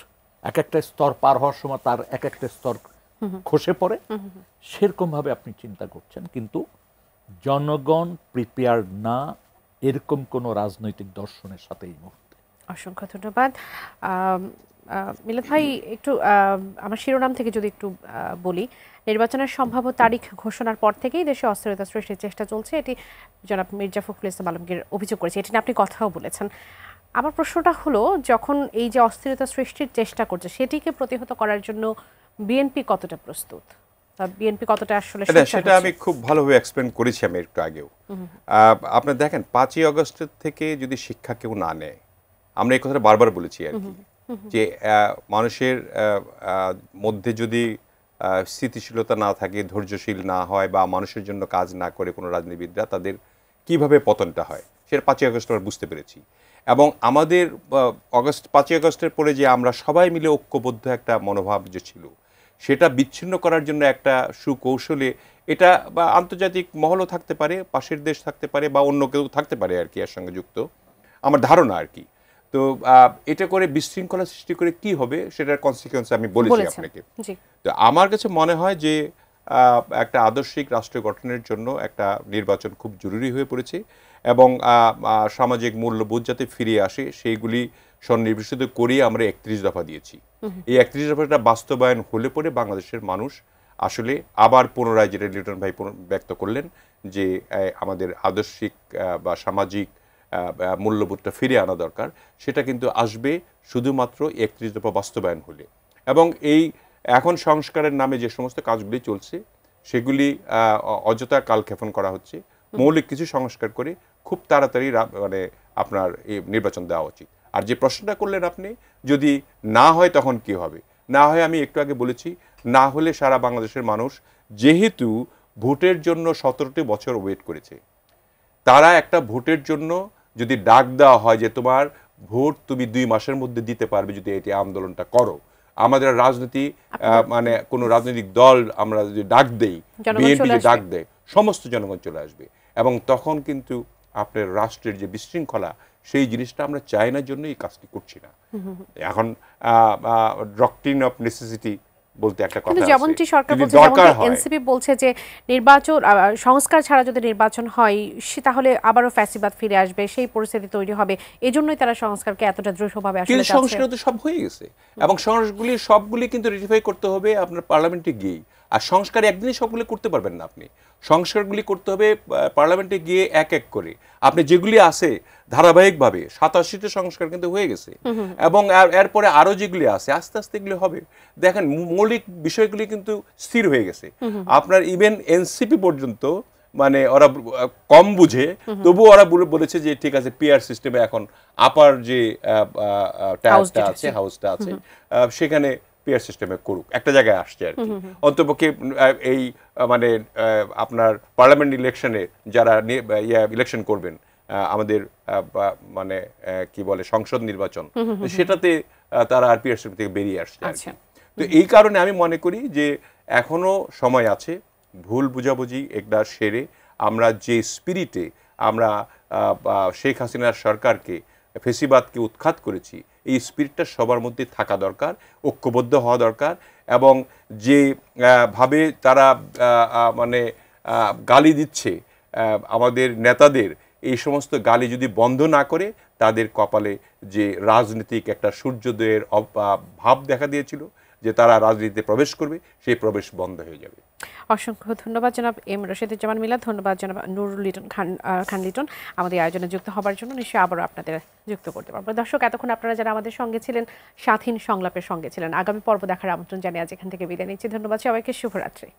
এক একটা স্তর পার হওয়ার সময় তার এক একটা স্তর খসে পড়ে, সেরকম ভাবে আপনি চিন্তা করছেন। কিন্তু জনগণ প্রিপেয়ার না এরকম কোন রাজনৈতিক দর্শনের সাথে এই মুহূর্তে। অসংখ্য ধন্যবাদ মিলাদ ভাই। একটু আমার শিরোনাম থেকে যদি একটু বলি, নির্বাচনের সম্ভাব্য তারিখ ঘোষণার পর থেকেই দেশে অস্থিরতা সৃষ্টির চেষ্টা চলছে, এটি জনাব মির্জা ফখরুল ইসলাম আলমগীর অভিযোগ করেছে। এটি নিয়ে আপনি কথাও বলেছেন। আমার প্রশ্নটা হলো, যখন এই যে অস্থিরতা সৃষ্টির চেষ্টা করছে, সেটিকে প্রতিহত করার জন্য বিএনপি কতটা প্রস্তুত? বিএনপি কতটা আসলে? সেটা আমি খুব ভালোভাবে এক্সপ্লেন করেছি আমি একটু আগেও। আপনি দেখেন 5ই আগস্ট থেকে যদি শিক্ষা কেউ না নেয়, আমরা এই কথাটা বারবার বলেছি আর কি, যে মানুষের মধ্যে যদি স্থিতিশীলতা না থাকে, ধৈর্যশীল না হয়, বা মানুষের জন্য কাজ না করে কোনো রাজনীতিবিদরা, তাদের কিভাবে পতনটা হয় সেটা 5ই আগস্ট আমরা বুঝতে পেরেছি। এবং আমাদের 5ই আগস্টের পরে যে আমরা সবাই মিলে ঐক্যবদ্ধ একটা মনোভাব যে ছিল, সেটা বিচ্ছিন্ন করার জন্য একটা সুকৌশলে, এটা বা আন্তর্জাতিক মহলও থাকতে পারে, পাশের দেশ থাকতে পারে, বা অন্য কেউ থাকতে পারে আর কি এর সঙ্গে যুক্ত, আমার ধারণা আর কি। তো এটা করে বিশৃঙ্খলা সৃষ্টি করে কি হবে সেটার কনসিকুয়েন্স আমি বলেছি আপনাকে। তো আমার কাছে মনে হয় যে একটা আদর্শিক রাষ্ট্র গঠনের জন্য একটা নির্বাচন খুব জরুরি হয়ে পড়েছে, এবং সামাজিক মূল্যবোধ যাতে ফিরে আসে সেইগুলি সন্নিবেশিত করিয়ে আমরা 31 দফা দিয়েছি। এই 31 দফাটা বাস্তবায়ন হলে পরে বাংলাদেশের মানুষ আসলে আবার পুনরায়, যেটা লিটন ভাই ব্যক্ত করলেন, যে আমাদের আদর্শিক বা সামাজিক মূল্যবোধটা ফিরে আনা দরকার, সেটা কিন্তু আসবে শুধুমাত্র 31 দফা বাস্তবায়ন হলে। এবং এই এখন সংস্কারের নামে যে সমস্ত কাজগুলি চলছে, সেগুলি অযথা কালক্ষেপণ করা হচ্ছে। মৌলিক কিছু সংস্কার করে খুব তাড়াতাড়ি মানে আপনার এই নির্বাচন দেওয়া উচিত। আর যে প্রশ্নটা করলেন আপনি, যদি না হয় তখন কি হবে? না হয় আমি একটু আগে বলেছি, না হলে সারা বাংলাদেশের মানুষ যেহেতু ভোটের জন্য 17টি বছর ওয়েট করেছে, তারা একটা ভোটের জন্য যদি ডাক দেওয়া হয় যে তোমার ভোট তুমি 2 মাসের মধ্যে দিতে পারবে যদি এটি আন্দোলনটা করো, আমাদের রাজনীতি মানে কোনো রাজনৈতিক দল আমরা যদি ডাক দেই, বিএনপি যদি ডাক দেয়, সমস্ত জনগণ চলে আসবে। এবং তখন কিন্তু আপনার রাষ্ট্রের যে বিশৃঙ্খলা, সেই জিনিসটা আমরা চাই না, জন্য এই কাজটি করছি না। এখন ডক্ট্রিন অফ নেসেসিটি বলতে একটা কথা আছে, যেমনটি সরকার বলছে, যেমনটি এনসিপি বলছে যে নির্বাচন সংস্কার ছাড়া যদি নির্বাচন হয়, তাহলে আবারও ফ্যাসিবাদ ফিরে আসবে, সেই পরিস্থিতি তৈরি হবে। এজন্যই তারা সংস্কারকে এতটা দ্রুতভাবে আসলে চাচ্ছে। সংস্কার তো সব হয়ে গেছে, এবং সংস্কারগুলি সবগুলি কিন্তু রেটিফাই করতে হবে আপনার পার্লামেন্টে গিয়ে। আর সংস্কার একদিনই সবগুলি করতে পারবেন না আপনি, সংস্কারগুলি করতে হবে পার্লামেন্টে গিয়ে এক এক করে। আপনি যেগুলি আছে ধারাবাহিকভাবে 87টা সংস্কার কিন্তু হয়ে গেছে, এবং এরপরে আরো যেগুলি আছে আস্তে আস্তে এগুলি হবে। দেখেন মৌলিক বিষয়গুলি কিন্তু স্থির হয়ে গেছে। আপনার ইভেন এনসিপি পর্যন্ত মানে ওরা কম বুঝে, তবু ওরা বলেছে যে ঠিক আছে, পিআর সিস্টেমে এখন আপার যে টায়ারটা আছে, হাউসটা আছে, সেখানে পিআর সিস্টেমে করুক, একটা জায়গায় আসছে আর কি। অন্তপক্ষে এই মানে আপনার পার্লামেন্ট ইলেকশনে যারা ইলেকশন করবেন, আমাদের মানে কি বলে সংসদ নির্বাচন, সেটাতে তারা আর পিআর সিস্টেম থেকে বেরিয়ে আসছে আর কি। তো এই কারণে আমি মনে করি যে এখনো সময় আছে, ভুল বুঝাবুঝি একটা সেরে আমরা যে স্পিরিটে আমরা শেখ হাসিনার সরকারকে ফেসিবাদকে উৎখাত করেছি, এই স্পিরিটটা সবার মধ্যে থাকা দরকার, ঐক্যবদ্ধ হওয়া দরকার। এবং যে ভাবে তারা মানে গালি দিচ্ছে আমাদের নেতাদের, এই সমস্ত গালি যদি বন্ধ না করে, তাদের কপালে যে রাজনীতিক একটা সূর্যোদয়ের ভাব দেখা দিয়েছিল যে তারা রাজনীতিতে প্রবেশ করবে, সেই প্রবেশ বন্ধ হয়ে যাবে। অসংখ্য ধন্যবাদ জনাব এম রশিদুজ্জামান মিলাদ, ধন্যবাদ জনাব নুরুল লিটন খান লিটন আমাদের আয়োজনে যুক্ত হবার জন্য। নিশ্চয়ই আবারও আপনাদের যুক্ত করতে পারবো। দর্শক, এতক্ষণ আপনারা যারা আমাদের সঙ্গে ছিলেন, স্বাধীন সংলাপের সঙ্গে ছিলেন, আগামী পর্ব দেখার আমন্ত্রণ জানিয়ে আজ এখান থেকে বিদায় নিচ্ছি। ধন্যবাদ সবাইকে, শুভরাত্রি।